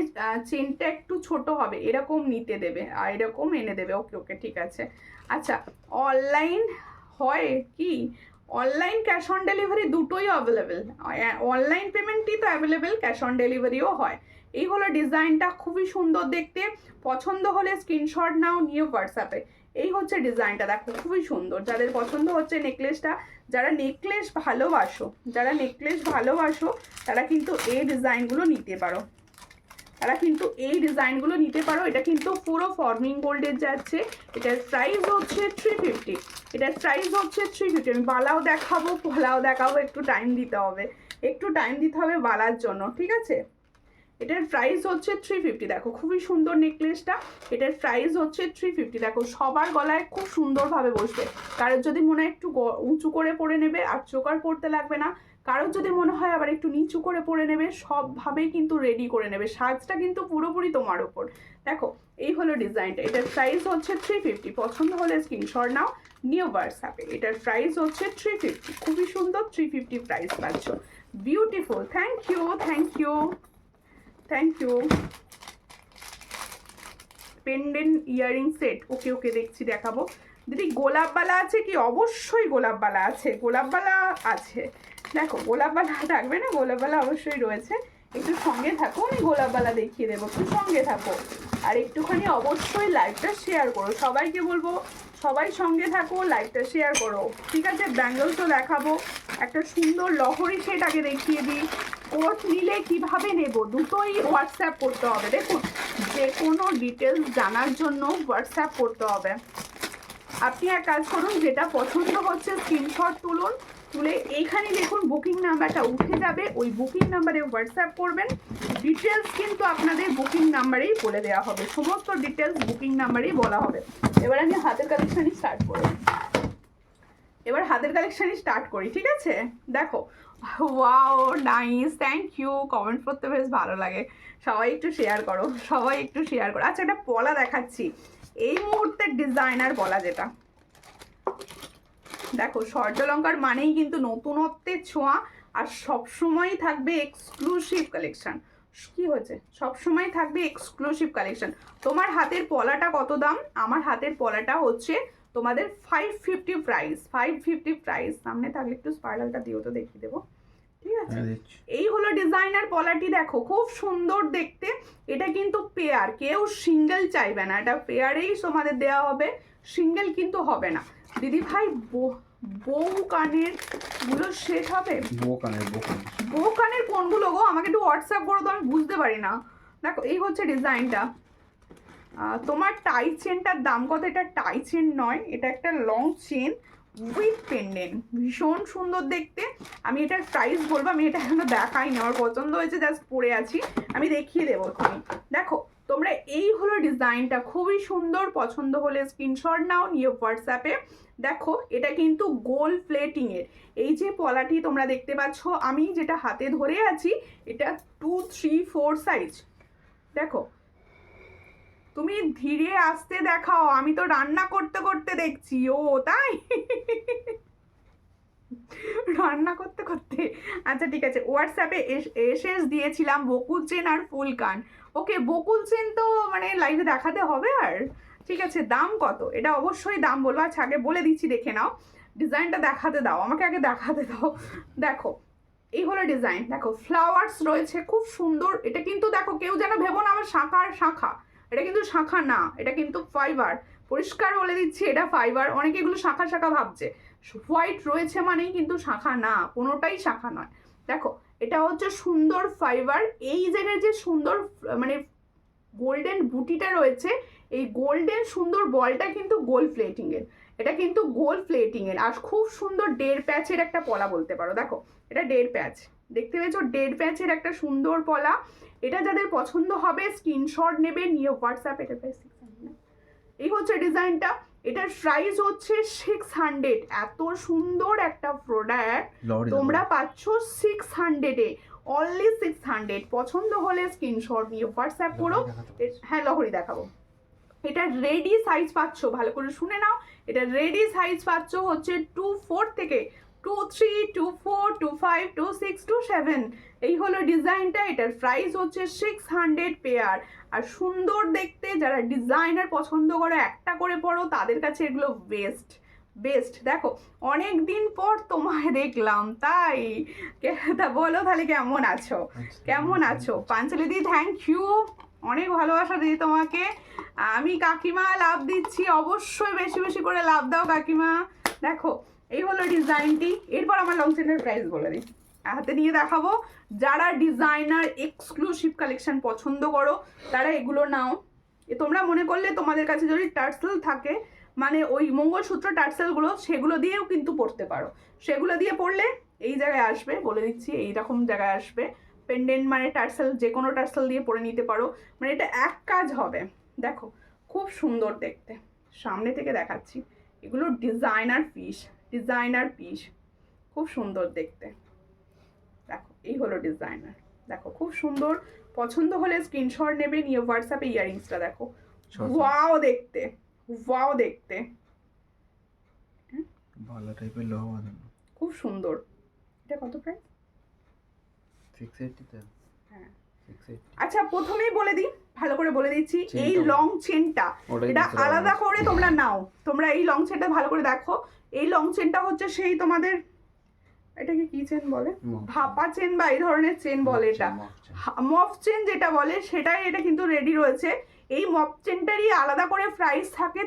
চেনটা একটু ছোট হবে, এরকম নিতে দেবে আর এরকম এনে দেবে। ওকে ওকে ঠিক আছে। আচ্ছা অনলাইন হয় কি, অনলাইন ক্যাশ অন ডেলিভারি দুটোই অ্যাভেলেবেল, অনলাইন পেমেন্টই তো অ্যাভেলেবেল, ক্যাশ অন ডেলিভারিও হয়। এই হলো ডিজাইনটা, খুবই সুন্দর দেখতে। পছন্দ হলে স্ক্রিনশট নাও, নিয়ে হোয়াটসঅ্যাপে। এই হচ্ছে ডিজাইনটা, দেখো খুবই সুন্দর। যাদের পছন্দ হচ্ছে নেকলেসটা, যারা নেকলেস ভালোবাসো, যারা নেকলেস ভালোবাসো তারা কিন্তু এই ডিজাইনগুলো নিতে পারো, তারা কিন্তু এই ডিজাইনগুলো নিতে পারো। এটা কিন্তু পুরো ফর্মিং গোল্ডের যাচ্ছে। এটার প্রাইস হচ্ছে 350, এটার প্রাইস হচ্ছে 350। আমি বালাও দেখাবো, একটু টাইম দিতে হবে, একটু টাইম দিতে হবে বালার জন্য, ঠিক আছে। এটার প্রাইস হচ্ছে 350। দেখো খুবই সুন্দর নেকলেসটা, এটার প্রাইস হচ্ছে 350। দেখো সবার গলায় খুব সুন্দরভাবে বসবে। কারোর যদি মনে হয় একটু উঁচু করে পরে নেবে, আর চোকার পরতে লাগবে না। কারোর যদি মনে হয় আবার একটু নিচু করে পরে নেবে, সবভাবেই কিন্তু রেডি করে নেবে। সাজটা কিন্তু পুরোপুরি তোমার উপর। দেখো এই হলো ডিজাইনটা, এটার প্রাইস হচ্ছে 350। পছন্দ হলে স্ক্রিনশট নাও, নিউ হোয়াটসঅ্যাপে। এটার প্রাইস হচ্ছে 350, খুবই সুন্দর 350 প্রাইস পাচ্ছ। Beautiful, thank you, thank you, thank you. Pendant earring set, okay okay দেখছি, দেখাবো। দিদি গোলাপবালা আছে কি? অবশ্যই গোলাপবালা আছে, গোলাপবালা আছে। দেখো গোলাপবালা থাকবে না, গোলাপবালা অবশ্যই রয়েছে। একটু সঙ্গে থাকো, আমি গোলাপবালা দেখিয়ে দেবো, একটু সঙ্গে থাকো। আর একটুখানি অবশ্যই লাইভটা শেয়ার করো, সবাইকে বলবো সবাই সঙ্গে থাকো, লাইভটা শেয়ার করো, ঠিক আছে। ব্যাঙ্গলসও দেখাবো, একটা সুন্দর লহরি সেট আগে দেখিয়ে দিই। কোট নিলে কিভাবে নেব, দুটোই হোয়াটসঅ্যাপ করতে হবে। দেখুন যে কোনো ডিটেলস জানার জন্য হোয়াটসঅ্যাপ করতে হবে। আপনি এক কাজ করুন, যেটা পছন্দ হচ্ছে স্ক্রিনশট তুলুন, তুলে এইখানে দেখুন বুকিং নাম্বারটা উঠে যাবে, ওই বুকিং নাম্বারে হোয়াটসঅ্যাপ করবেন। ডিটেলস কিন্তু আপনাদের বুকিং নাম্বারেই বলে দেওয়া হবে, সমস্ত ডিটেলস বুকিং নাম্বারেই বলা হবে। এবার আমি হাতের কালেকশানই স্টার্ট করি, ঠিক আছে। দেখো wow nice, thank you, comment করতে বেশ ভালো লাগে। সবাই একটু শেয়ার করো, সবাই একটু শেয়ার করো। আচ্ছা একটা পলা দেখাচ্ছি, এই মুহূর্তের ডিজাইনার পলা, যেটা দেখো স্বর্ণলঙ্কার মানেই কিন্তু নতুনত্বের ছোঁয়া, আর সবসময়ই থাকবে এক্সক্লুসিভ কালেকশন। কি হয়েছে, সবসময় থাকবে এক্সক্লুসিভ কালেকশন। তোমার হাতের পলাটা কত দাম? আমার হাতের পলাটা হচ্ছে তোমাদের 550 প্রাইস, 550 প্রাইস। সামনে থাকলে একটু স্পাইরালটা দিও তো দেখিয়ে দেবো, ঠিক আছে। এই হলো ডিজাইনার পলাটি, দেখো খুব সুন্দর দেখতে। এটা কিন্তু পেয়ার, কেউ সিঙ্গেল চাইবে না, এটা পেয়ারেই তোমাদের দেওয়া হবে, সিঙ্গেল কিন্তু হবে না। দিদি ভাই বউ কানের গুলো সেট হবে? বউ কানের কোনগুলো গো, আমাকে একটু হোয়াটসঅ্যাপ করো তো, আমি বুঝতে পারি না। দেখো এই হচ্ছে ডিজাইনটা, তোমার টাই চেনটার দাম কত? এটা টাই চেন নয়, এটা একটা লং চেন উইথ পেন্ডেন্ট, ভীষণ সুন্দর দেখতে। আমি এটার প্রাইস বলবো, আমি এটা এখনো দেখাইনি, আমার পছন্দ হয়েছে, জাস্ট পরে আছি, আমি দেখিয়ে দেবো। তুমি দেখো, তোমরা এই হলো ডিজাইনটা, খুবই সুন্দর। পছন্দ হলে স্ক্রিনশট নাও, নিয়ে হোয়াটসঅ্যাপে। দেখো, এটা কিন্তু গোল প্লেটিং এর। এই যে পলাটি তোমরা দেখতে পাচ্ছ, আমি যেটা হাতে ধরে আছি, এটা 2, 3, 4 সাইজ। দেখো, তুমি ধীরে আসতে দেখাও, আমি তো রান্না করতে করতে দেখছি। ও তাই? রান্না করতে করতে, আচ্ছা ঠিক আছে। হোয়াটসঅ্যাপে এসএস দিয়েছিলাম বকুল চেন আর ফুল কান। ওকে, বকুল চেন তো মানে লাইভে দেখাতে হবে। আর ঠিক আছে, দাম কত? এটা অবশ্যই দাম বলবো। আচ্ছা, আগে বলে দিচ্ছি, দেখে নাও। ডিজাইনটা দেখাতে দাও, আমাকে আগে দেখাতে দাও। দেখো, এই হলো ডিজাইন। দেখো, ফ্লাওয়ার্স রয়েছে, খুব সুন্দর। এটা কিন্তু দেখো, কেউ যেন ভেবো না আমার শাখা, এটা কিন্তু শাখা না, এটা কিন্তু ফাইবার। পরিষ্কার বলে দিচ্ছি, এটা ফাইবার। অনেকে এগুলো শাখা ভাবছে। হোয়াইট রয়েছে মানেই কিন্তু শাখা না, কোনোটাই শাখা নয়। দেখো, এটা হচ্ছে সুন্দর ফাইবার। এই জায়গায় যে সুন্দর মানে গোল্ডেন বুটিটা রয়েছে, এই গোল্ডেন সুন্দর বলটা কিন্তু গোল্ড প্লেটিং এর। এটা কিন্তু গোল্ড প্লেটিং এর, আর খুব সুন্দর 1.5 প্যাচের একটা পলা বলতে পারো। দেখো, এটা 1.5 প্যাচ, দেখতে পেয়েছো? 1.5 প্যাচের একটা সুন্দর পলা। এটা যাদের পছন্দ হবে স্ক্রিনশট নেবে, নিয়ে হোয়াটসঅ্যাপ। এটা প্রাইস 600। এই হচ্ছে ডিজাইনটা, এটার প্রাইস হচ্ছে 600। এত সুন্দর একটা প্রোডাক্ট তোমরা পাচ্ছ 600-এ, অনলি 600। পছন্দ হলে স্ক্রিনশট নিয়ে হোয়াটসঅ্যাপ করো। হ্যাঁ, লহরি দেখাবো। এটা রেডি সাইজ পাচ্ছ, ভালো করে শুনে নাও। এটা রেডি সাইজ পাচ্ছ হচ্ছে 2-4 থেকে 2-3, 2-4, 2-5, 2-6, 2-7। এই হলো ডিজাইনটা। এটার প্রাইস হচ্ছে 600 পেয়ার। আর সুন্দর দেখতে, যারা ডিজাইনার পছন্দ করো, একটা করে পড়ো, তাদের কাছে এগুলো বেস্ট। দেখো, অনেক দিন পর তোমায় দেখলাম, তাই তা বলো তাহলে কেমন আছো? কেমন আছো? পাঞ্চালি দি, থ্যাংক ইউ, অনেক ভালোবাসা দিদি তোমাকে। আমি কাকিমা লাভ দিচ্ছি, অবশ্যই বেশি বেশি করে লাভ দাও কাকিমা। দেখো, এই হলো ডিজাইনটি। এরপর আমার লং চেনের প্রাইস বলে দিই, হাতে নিয়ে দেখাবো। যারা ডিজাইনার এক্সক্লুসিভ কালেকশন পছন্দ করো, তারা এগুলো নাও। তোমরা মনে করলে তোমাদের কাছে যদি টার্সেল থাকে, মানে ওই মঙ্গলসূত্র টার্সেলগুলো, সেগুলো দিয়েও কিন্তু পড়তে পারো। সেগুলো দিয়ে পড়লে এই জায়গায় আসবে, বলে দিচ্ছি, এইরকম জায়গায় আসবে। পেন্ডেন্ট মানে টার্সেল, যে কোনো টার্সেল দিয়ে পরে নিতে পারো, মানে এটা এক কাজ হবে। দেখো, খুব সুন্দর দেখতে, সামনে থেকে দেখাচ্ছি। এগুলো ডিজাইনার পিস, খুব সুন্দর দেখতে। দেখো, এই হলো ডিজাইনার। দেখো, খুব সুন্দর। পছন্দ হলে স্ক্রিনশট নেবে, নিয়ে হোয়াটসঅ্যাপে। ইয়ারিংসটা দেখো, ওয়াও দেখতে, ভালো টাইপের লোহা বাঁধানো, খুব সুন্দর। এটা কত প্রাইস? 680 তে। হ্যাঁ, 680। আচ্ছা, প্রথমেই বলে দিই, ভালো করে বলে দিচ্ছি, এই লং চেনটা এটা আলাদা করে তোমরা নাও। তোমরা এই লং চেনটা ভালো করে দেখো। এই লং চেনটা হচ্ছে সেই তোমাদের, এটাকে কি চেন বলে? ভাপা চেন বা এই ধরনের চেন বলে। এটা মফ চেন যেটা বলে, সেটাই। এটা কিন্তু রেডি রয়েছে। এই মফ চেনটারই আলাদা করে প্রাইস থাকে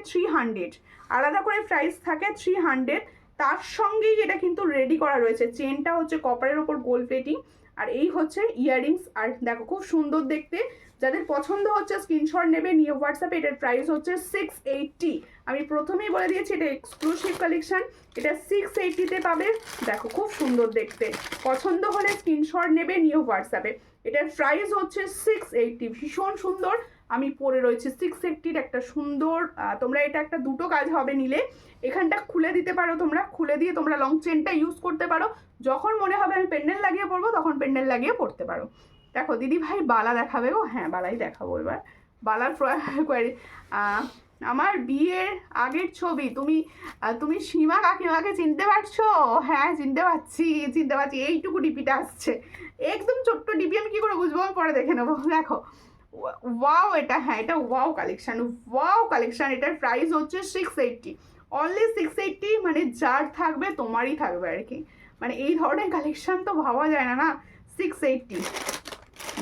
300, তার সঙ্গেই এটা কিন্তু রেডি করা রয়েছে। চেনটা হচ্ছে কপারের ওপর গোল্ড প্লেটিং, আর এই হচ্ছে ইয়াররিংস। আর দেখো, খুব সুন্দর দেখতে। যাদের পছন্দ হচ্ছে স্ক্রিনশট নেবে, নিয়ে হোয়াটসঅ্যাপে। এটার প্রাইস হচ্ছে 680। আমি প্রথমেই বলে দিয়েছি, এটা এক্সক্লুসিভ কালেকশন, এটা 680-তে পাবে। দেখো, খুব সুন্দর দেখতে। পছন্দ হলে স্ক্রিনশট নেবে, নিয়ে হোয়াটসঅ্যাপে। এটার প্রাইস হচ্ছে 680, ভীষণ সুন্দর। আমি পরে রয়েছে 680-র একটা সুন্দর। তোমরা এটা একটা দুটো কাজ হবে নিলে, এখানটা খুলে দিতে পারো, তোমরা খুলে দিয়ে তোমরা লং চেনটা ইউজ করতে পারো। যখন মনে হবে আমি পেন্ডেল লাগিয়ে পরবো, তখন পেন্ডেল লাগিয়ে পড়তে পারো। দেখো দিদি ভাই, বালা দেখাবে গো? হ্যাঁ, বালাই দেখাবো এবার। বালার কোয়ারি, আমার বিয়ের আগের ছবি। তুমি সীমা কাকিমাকে চিনতে পারছো? হ্যাঁ, চিনতে পারছি। এইটুকু ডিপিটা আসছে, একদম ছোট্ট ডিপি। আমি কি করে বুঝবো? আমি পরে দেখে নেবো। দেখো, ওয়াও, এটা, হ্যাঁ, এটা ওয়াও কালেকশন। এটার প্রাইস হচ্ছে 680, অনলি 680। মানে যার থাকবে তোমারই থাকবে আর কি। মানে এই ধরনের কালেকশন তো ভাবা যায় না 680।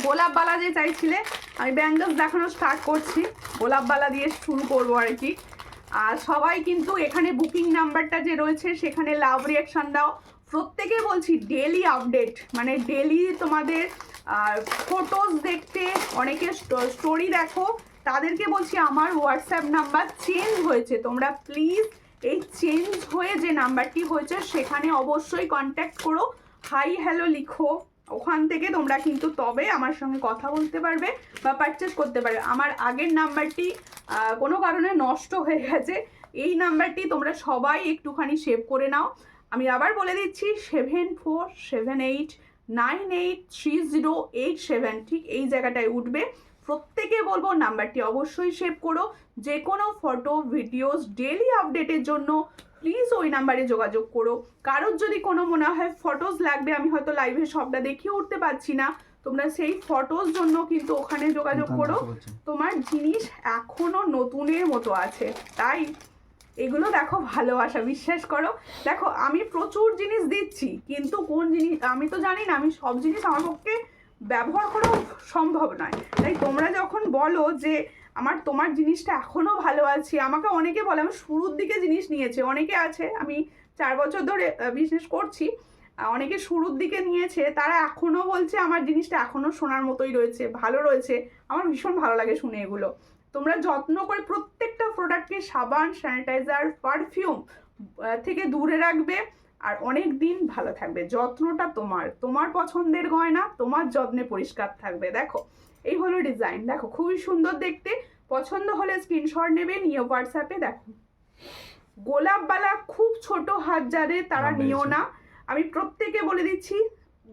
গোলাপ বালা যে চাইছিলে, আমি ব্যাঙ্গলস দেখানো স্টার্ট করছি। গোলাপ বালা দিয়ে শুরু করবো আর কি। আর সবাই কিন্তু এখানে বুকিং নাম্বারটা যে রয়েছে, সেখানে লাভ রিয়াকশন দাও। প্রত্যেকে বলছি, ডেলি আপডেট, মানে ডেলি তোমাদের ফটোজ দেখতে, অনেকে স্টোরি দেখো, তাদেরকে বলছি আমার হোয়াটসঅ্যাপ নাম্বার চেঞ্জ হয়েছে, তোমরা প্লিজ এই চেঞ্জ হয়ে যে নাম্বারটি হয়েছে সেখানে অবশ্যই কন্ট্যাক্ট করো, হাই হ্যালো লিখো, ওখান থেকে তোমরা কিন্তু তবে আমার সঙ্গে কথা বলতে পারবে বা পারচেস করতে পারবে। আমার আগের নাম্বারটি কোনো কারণে নষ্ট হয়ে গেছে, এই নাম্বারটি তোমরা সবাই একটুখানি সেভ করে নাও। আমি আবার বলে দিচ্ছি 7478983087, ঠিক এই জায়গাটায় উঠবে। প্রত্যেকে বলবো নাম্বারটি অবশ্যই সেভ করো। যে কোনো ফটো ভিডিওস ডেলি আপডেটের জন্য প্লিজ ওই নাম্বারে যোগাযোগ করো। কারোর যদি কোনো মনে হয় ফটোস লাগবে, আমি হয়তো লাইভে সবটা দেখিয়ে উঠতে পারছি না, তোমরা সেই ফটোস জন্য কিন্তু ওখানে যোগাযোগ করো। তোমার জিনিস এখনো নতুনের মতো আছে, তাই এগুলো দেখো ভালোবাসা, বিশ্বাস করো। দেখো আমি প্রচুর জিনিস দিচ্ছি, কিন্তু কোন জিনিস আমি তো জানি না, আমি সব জিনিস আমার পক্ষে ব্যবহার করাও সম্ভব নয়। তাই তোমরা যখন বলো যে তোমার জিনিসটা এখনও ভালো আছে, আমাকে অনেকে বলে, আমি শুরুর দিকে জিনিস নিয়েছে, অনেকে আছে, আমি 4 বছর ধরে বিজনেস করছি, অনেকে শুরুর দিকে নিয়েছে, তারা এখনও বলছে আমার জিনিসটা এখনও সোনার মতোই রয়েছে, ভালো রয়েছে। আমার ভীষণ ভালো লাগে শুনে এগুলো। তোমরা যত্ন করে প্রত্যেকটা প্রোডাক্টকে সাবান, স্যানিটাইজার, পারফিউম থেকে দূরে রাখবে, আর অনেক দিন ভালো থাকবে। যত্নটা তোমার পছন্দের গয়না তোমার যত্নে পরিষ্কার থাকবে। দেখো এই হলো ডিজাইন, দেখো খুবই সুন্দর দেখতে। পছন্দ হলে স্ক্রিনশট নেবে, নিয়ে হোয়াটসঅ্যাপে। দেখো গোলাপবালা খুব ছোট হাত যাদের, তারা নিও না। আমি প্রত্যেকে বলে দিচ্ছি,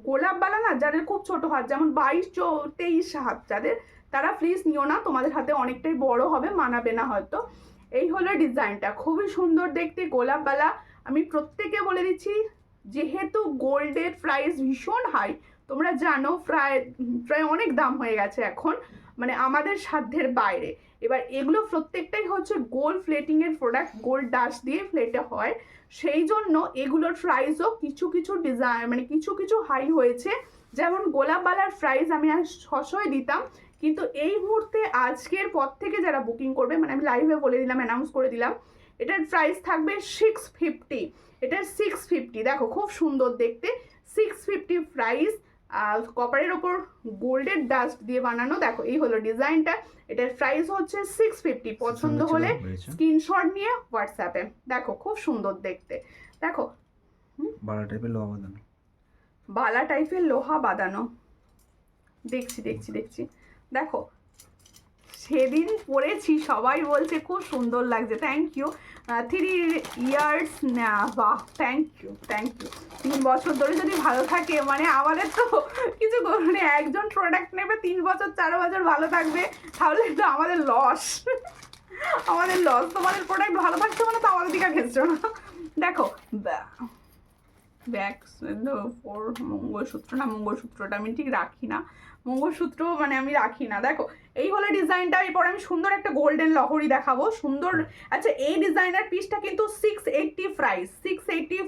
গোলাপবালা না যাদের খুব ছোট হাত, যেমন 22-23 হাত যাদের, তারা প্লিজ নিও না, তোমাদের হাতে অনেকটাই বড় হবে, মানাবে না হয়তো। এই হলো ডিজাইনটা, খুবই সুন্দর দেখতে গোলাপবালা। আমি প্রত্যেকে বলে দিচ্ছি, যেহেতু গোল্ডের প্রাইস ভীষণ হাই, তোমরা জানো, প্রায় অনেক দাম হয়ে গেছে এখন, মানে আমাদের সাধ্যের বাইরে। এবার এগুলো প্রত্যেকটাই হচ্ছে গোল্ড প্লেটিংয়ের প্রোডাক্ট, গোল্ড ডাস্ট দিয়ে প্লেটে হয়, সেই জন্য এগুলোর প্রাইসও কিছু ডিজাইন মানে কিছু হাই হয়েছে। যেমন গোলাপবালার প্রাইস আমি আর 600 দিতাম, কিন্তু এই মুহূর্তে আজকের পর থেকে যারা বুকিং করবে, মানে আমি লাইভে বলে দিলাম, অ্যানাউন্স করে দিলাম, এটার প্রাইস থাকবে 650। এটার 650, দেখো খুব সুন্দর দেখতে, 650 প্রাইস। কপারের ওপর গোল্ডের ডাস্ট দিয়ে বানানো, দেখো এই হলো ডিজাইনটা। এটার প্রাইস হচ্ছে 650। পছন্দ হলে স্ক্রিনশট নিয়ে হোয়াটসঅ্যাপে। দেখো খুব সুন্দর দেখতে, দেখো বালা টাইপের লোহা বাঁধানো, বালা টাইপের লোহা বাঁধানো, দেখছি। দেখো সেদিন পরেছি, সবাই বলছে খুব সুন্দর লাগছে, থ্যাংক ইউ। 3 ইয়ার্স না, বাহ, থ্যাংক ইউ। 3 বছর ধরে যদি ভালো থাকে, মানে আমাদের তো কিছু মানে একজন প্রোডাক্ট নেবে 3 বছর 4 বছর ভালো থাকবে, তাহলে তো আমাদের লস। তোমাদের প্রোডাক্ট ভালো থাকছে মানে তো আমাদের দিকে ঘেসছো না। দেখো ব্যাক মঙ্গলসূত্রটা আমি ঠিক রাখি না, মঙ্গলসূত্র মানে আমি রাখি না। দেখো এই হলো ডিজাইনটা। এরপর আমি সুন্দর একটা গোল্ডেন লহরি দেখাবো, সুন্দর। আচ্ছা এই ডিজাইনার পিসটা কিন্তু 680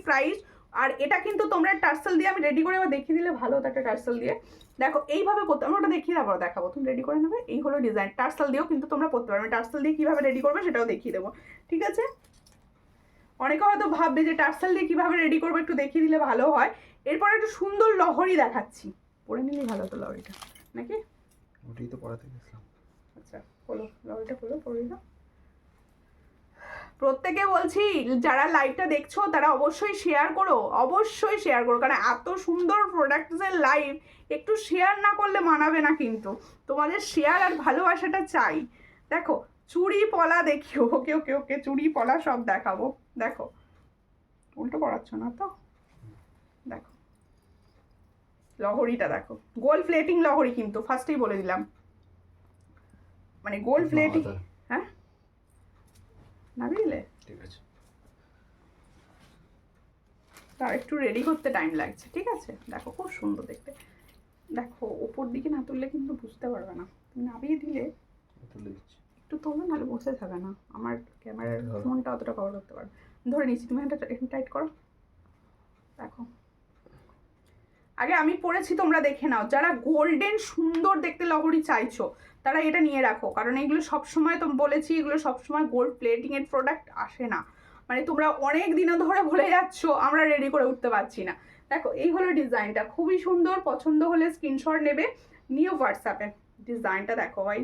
প্রাইস। আর এটা কিন্তু তোমরা টার্সেল দিয়ে আমি রেডি করে আবার দেখিয়ে দিলে ভালো হতো, একটা টার্সেল দিয়ে। দেখো এইভাবে করতে, আমি ওটা দেখিয়ে দেবো, দেখাবো, তুমি রেডি করে নেবে। এই হলো ডিজাইন, টার্সেল দিয়েও কিন্তু তোমরা করতে পারবে। টার্সেল দিয়ে কীভাবে রেডি করবে সেটাও দেখিয়ে দেবো, ঠিক আছে? অনেকে হয়তো ভাববে যে টার্সেল দিয়ে কীভাবে রেডি করবো, একটু দেখিয়ে দিলে ভালো হয়। এরপর একটু সুন্দর লহরি দেখাচ্ছি, পরে নিলেই ভালো হতো লহরিটা, নাকি? ওটাই তো পড়াতে গেছিলাম। আচ্ছা বলো, লহরিটা পরে দাও। প্রত্যেকে বলছি, যারা লাইভটা দেখছো তারা অবশ্যই শেয়ার করো, কারণ এত সুন্দর প্রোডাক্টের লাইভ একটু শেয়ার না করলে মানাবে না, কিন্তু তোমাদের শেয়ার আর ভালোবাসাটা চাই। দেখো চুড়ি পলা দেখিও, ওকে চুড়ি পলা সব দেখাবো। দেখো উল্টো পড়াচ্ছ না তো? দেখো লহরিটা দেখো, গোল্ড প্লেটিং লহরি, কিন্তু ফার্স্টেই বলে দিলাম, মানে গোল্ড প্লেটিং। হ্যাঁ না বুঝলে, ঠিক আছে, তার একটু রেডি করতে টাইম লাগছে, ঠিক আছে? দেখো খুব সুন্দর দেখতে। দেখো ওপর দিকে না তুললে কিন্তু বুঝতে পারবে না, তুমি নামিয়ে দিলে তুলে দিচ্ছি, একটু তোলো, নাহলে বসে থাকবে না, আমার ক্যামেরার ফোনটা অতটা কভার করতে পারবে। ধরে নিচ্ছি, তুমি এটা টাইট করো। দেখো আগে আমি পরেছি, তোমরা দেখে নাও। যারা গোল্ডেন সুন্দর দেখতে লহরি চাইছো তারা এটা নিয়ে রাখো, কারণ এগুলো সবসময় তো বলেছি, এগুলো সবসময় গোল্ড প্লেটিংয়ের প্রোডাক্ট আসে না, মানে তোমরা অনেক দিনও ধরে বলে যাচ্ছ, আমরা রেডি করে উঠতে পারছি না। দেখো এই হলো ডিজাইনটা, খুবই সুন্দর। পছন্দ হলে স্ক্রিনশট নেবে, নিয়ে হোয়াটসঅ্যাপে। ডিজাইনটা দেখো ভাই,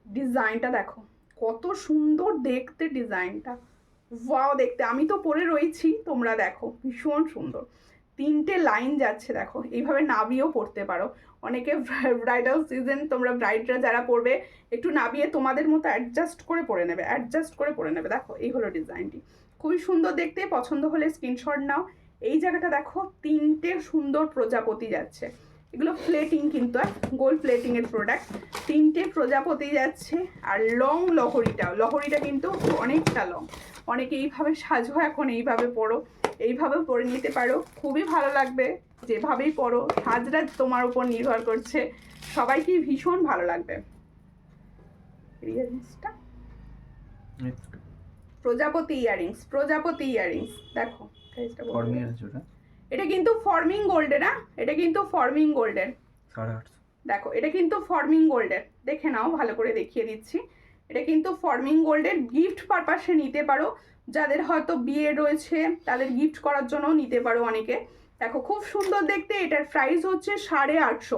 ডিজাইনটা দেখো কত সুন্দর দেখতে ডিজাইনটা, ওয়াও দেখতে। আমি তো পরে রয়েছি, তোমরা দেখো ভীষণ সুন্দর। 3টে লাইন যাচ্ছে দেখো, এইভাবে নাবিয়েও পড়তে পারো। অনেকে ব্রাইডাল সিজন, তোমরা ব্রাইডরা যারা পরবে একটু নাবিয়ে তোমাদের মতো অ্যাডজাস্ট করে পরে নেবে, অ্যাডজাস্ট করে পরে নেবে। দেখো এই হলো ডিজাইনটি, খুবই সুন্দর দেখতে। পছন্দ হলে স্ক্রিনশট নাও। এই জায়গাটা দেখো 3টে সুন্দর প্রজাপতি যাচ্ছে, এগুলো প্লেটিং কিন্তু গোল্ড প্লেটিং এর প্রোডাক্ট। 3টে প্রজাপতি যাচ্ছে আর লং লহরিটা কিন্তু অনেকটা লং। অনেকে এইভাবে সাজো, এখন এইভাবে পরো, এইভাবে পরে নিতে পারো, খুবই ভালো লাগবে। যেভাবেই পরো, সাজটা তোমার উপর নির্ভর করছে, সবাইকেই ভীষণ ভালো লাগবে। ইয়ারিংসটা প্রজাপতি ইয়ারিংস দেখো, এটা কিন্তু ফর্মিং গোল্ডের, না এটা কিন্তু ফর্মিং গোল্ডের 850 দেখো, এটা কিন্তু ফর্মিং গোল্ডের, দেখে নাও, ভালো করে দেখিয়ে দিচ্ছি। এটা কিন্তু ফর্মিং গোল্ডের, গিফট পারপাসে নিতে পারো, যাদের হয়তো বিয়ে রয়েছে তাদের গিফট করার জন্য নিতে পারো অনেকে। দেখো খুব সুন্দর দেখতে, এটার প্রাইস হচ্ছে 850।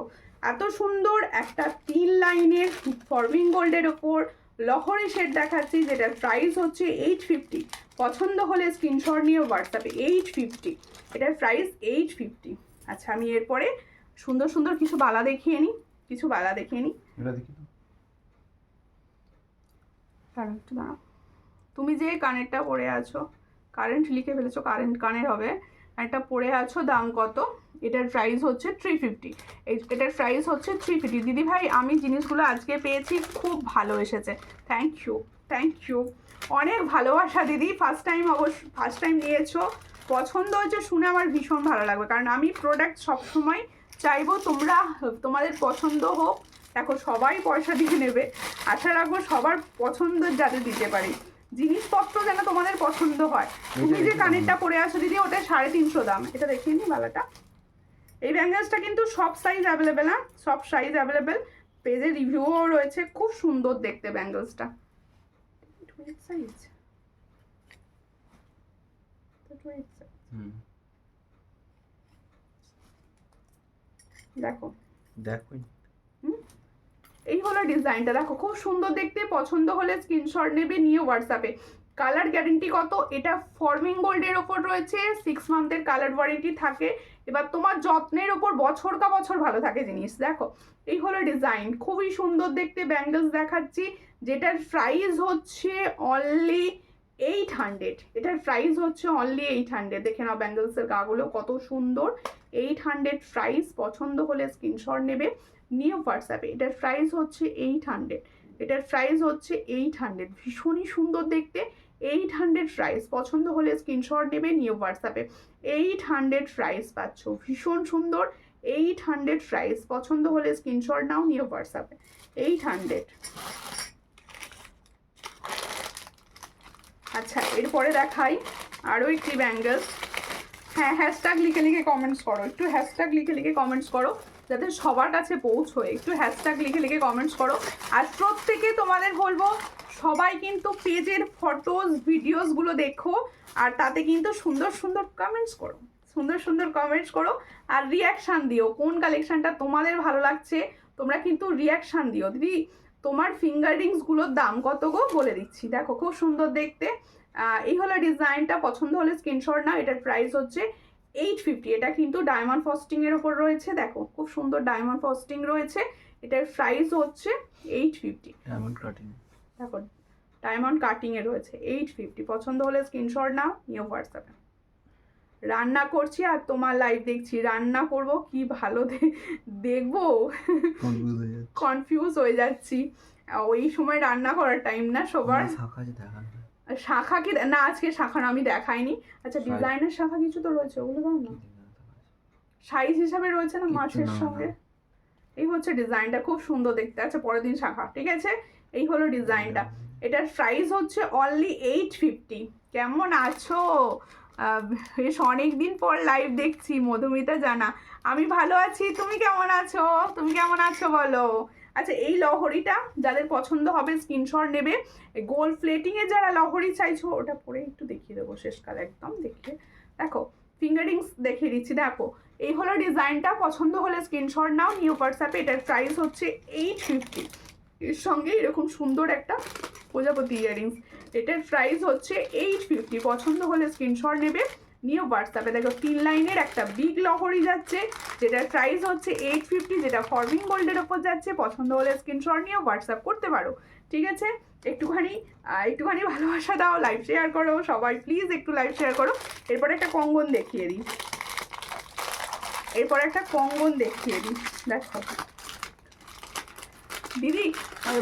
এত সুন্দর একটা 3 লাইনের ফর্মিং গোল্ডের ওপর লহরি শেড দেখাচ্ছি, যেটার প্রাইস হচ্ছে 850। পছন্দ হলে স্ক্রিনশট নিয়ে হোয়াটসঅ্যাপে 850, এটার প্রাইস 850। আচ্ছা, আমি এরপরে সুন্দর সুন্দর কিছু বালা দেখিয়ে নিই, এটা দেখি তো। একটু দাঁড়াও, তুমি যে কানেরটা পরে আছো, কারেন্ট লিখে ফেলেছো, কানের হবে, একটা পরে আছো, দাম কত? এটার প্রাইস হচ্ছে 350। এটার প্রাইস হচ্ছে 350। দিদি ভাই, আমি জিনিসগুলো আজকে পেয়েছি, খুব ভালো এসেছে, থ্যাংক ইউ, অনেক ভালোবাসা দিদি। ফার্স্ট টাইম নিয়েছো, পছন্দ হয়েছে শুনে আমার ভীষণ ভালো লাগবে, কারণ আমি প্রোডাক্ট সবসময় চাইবো তোমাদের পছন্দ হোক। দেখো সবাই পয়সা দিয়ে নেবে, আশা রাখবো সবার পছন্দ যাতে দিতে পারি, জিনিসপত্র যেন তোমাদের পছন্দ হয়। তুমি যে কানেরটা পরে আছো দিদি, ওটা 350 দাম। এটা দেখিয়ে নি বালাটা। এই ব্যাঙ্গেলসটা কিন্তু সব সাইজ অ্যাভেলেবেল, হ্যাঁ সব সাইজ অ্যাভেলেবেল, পেজে রিভিউও রয়েছে, খুব সুন্দর দেখতে ব্যাঙ্গেলসটা। দেখো এই হলো ডিজাইনটা, দেখো খুব সুন্দর দেখতে। পছন্দ হলে স্ক্রিনশট নেবে, নিয়ে হোয়াটসঅ্যাপে। কালার গ্যারেন্টি কত? এটা ফর্মিং গোল্ডের ওপর রয়েছে, 6 মান্থের কালার ওয়ারেন্টি থাকে। এবার তোমার যত্নের ওপর বছর কা বছর ভালো থাকে জিনিস। দেখো এই হলো ডিজাইন, খুবই সুন্দর দেখতে ব্যাঙ্গেলস দেখাচ্ছি, যেটার প্রাইস হচ্ছে অনলি 800। এটার প্রাইস হচ্ছে অনলি 800। দেখে নাও ব্যাঙ্গেলসের গাগুলো কত সুন্দর, 800 প্রাইস। পছন্দ হলে স্ক্রিনশট নেবে, নিয়ে হোয়াটসঅ্যাপে। এটার প্রাইস হচ্ছে 800। ভীষণই সুন্দর দেখতে, 800 প্রাইস। পছন্দ হলে স্ক্রিনশট নেবে, নিয়ে হোয়াটসঅ্যাপে। 800 প্রাইস পাচ্ছ, ভীষণ সুন্দর, 800 প্রাইস। পছন্দ হলে স্ক্রিনশট নাও, নিয়ে হোয়াটসঅ্যাপে। 800। আচ্ছা, এরপরে দেখাই আরও একটি ব্যাঙ্গেলস। হ্যাঁ, হ্যাশট্যাগ লিখে কমেন্টস করো, একটু হ্যাশট্যাগ লিখে কমেন্টস করো, যাতে সবার কাছে পৌঁছয়। একটু হ্যাশট্যাগ লিখে কমেন্টস করো। আর প্রত্যেকে তোমাদের বলবো, সবাই কিন্তু পেজের ফটোজ ভিডিওসগুলো দেখো, আর তাতে কিন্তু সুন্দর সুন্দর কমেন্টস করো, আর রিয়াকশান দিও। কোন কালেকশানটা তোমাদের ভালো লাগছে তোমরা কিন্তু রিয়াকশান দিও। দিদি তোমার ফিঙ্গার রিংসগুলোর দাম কত গো, বলে দিচ্ছি। দেখো খুব সুন্দর দেখতে, এই হলো ডিজাইনটা। পছন্দ হলে স্ক্রিনশট নাও। এটার প্রাইস হচ্ছে 850। এটা কিন্তু ডায়মন্ড ফস্টিং এর ওপর রয়েছে, দেখো খুব সুন্দর ডায়মন্ড ফস্টিং রয়েছে। এটার প্রাইস হচ্ছে 850। দেখো ডায়মন্ড কাটিং এ রয়েছে, 850। পছন্দ হলে স্ক্রিনশট নাও, নিয়ে হোয়াটসঅ্যাপে। রান্না করছি আর তোমার লাইভ দেখছি, রান্না করব কি ভালো দেখবো, কনফিউজ হয়ে যাচ্ছি। ওই সময় রান্না করার টাইম না সবার। শাখা কি না, আজকে শাখা আমি দেখাইনি। আচ্ছা, ডিজাইনের শাখা কিছু তো রয়েছে, ওগুলো দাও না, সাইজ হিসাবে রয়েছে না মাছের সঙ্গে। এই হচ্ছে ডিজাইনটা, খুব সুন্দর দেখতে। আচ্ছা, পরের দিন শাখা, ঠিক আছে। এই হলো ডিজাইনটা, এটার প্রাইস হচ্ছে অনলি 850। কেমন আছো? বেশ অনেকদিন পর লাইভ দেখছি, মধুমিতা জানা। আমি ভালো আছি, তুমি কেমন আছো বলো। আচ্ছা, এই লহরিটা যাদের পছন্দ হবে স্ক্রিনশট নেবে। গোল্ড প্লেটিংয়ে যারা লহরি চাইছো, ওটা পরে একটু দেখিয়ে দেবো শেষকাল, একদম দেখিয়ে। দেখো ফিঙ্গারিংস দেখিয়ে দিচ্ছি, দেখো এই হলো ডিজাইনটা। পছন্দ হলে স্ক্রিনশট নাও, নিউ হোয়াটসঅ্যাপে। এটার প্রাইস হচ্ছে 850। এর সঙ্গে এরকম সুন্দর একটা প্রজাপতি ইয়াররিংস। এটার প্রাইস হচ্ছে 850। পছন্দ হলে স্ক্রিনশট নেবে, নিয়ে হোয়াটসঅ্যাপে দেখো 3 লাইনের একটা বিগ লহরি যাচ্ছে, যেটার প্রাইস হচ্ছে 850, যেটা ফরমিং গোল্ডের ওপর যাচ্ছে। পছন্দ হলে স্ক্রিনশট নিয়ে হোয়াটসঅ্যাপ করতে পারো, ঠিক আছে? একটুখানি ভালোবাসা দাও, লাইভ শেয়ার করো সবাই, প্লিজ একটু লাইভ শেয়ার করো। এরপরে একটা কঙ্গন দেখিয়ে দিই, দেখো দিদি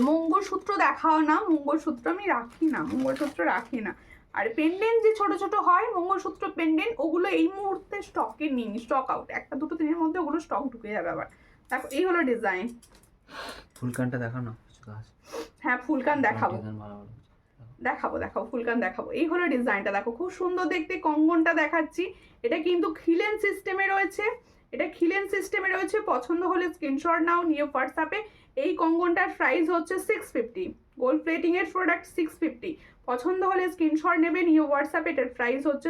মঙ্গলসূত্র দেখাও না, মঙ্গলসূত্র আমি রাখি না। আর পেন্ডেন্ট যে ছোট ছোট হয় মঙ্গলসূত্র পেন্ডেন্ট, ওগুলো এই মুহূর্তে স্টকে নেই, স্টক আউট, 1-2 দিনের মধ্যে ওগুলো স্টক ঢুকে যাবে আবার। দেখো এই হলো ডিজাইন। ফুলকানটা দেখো না, হ্যাঁ ফুলকান দেখাবো, ফুলকান দেখাবো। এই হলো ডিজাইনটা, দেখো খুব সুন্দর দেখতে। কঙ্গনটা দেখাচ্ছি, এটা কিন্তু খিলেন সিস্টেমে রয়েছে, পছন্দ হলে স্ক্রিনশট নাও, নিয়ে হোয়াটসঅ্যাপে। এই কঙ্গনটার প্রাইস হচ্ছে 650, গোল্ড প্লেটিং এর প্রোডাক্ট 650। পছন্দ হলে স্ক্রিনশট নেবে, নিয়ে হোয়াটসঅ্যাপে। এটার প্রাইস হচ্ছে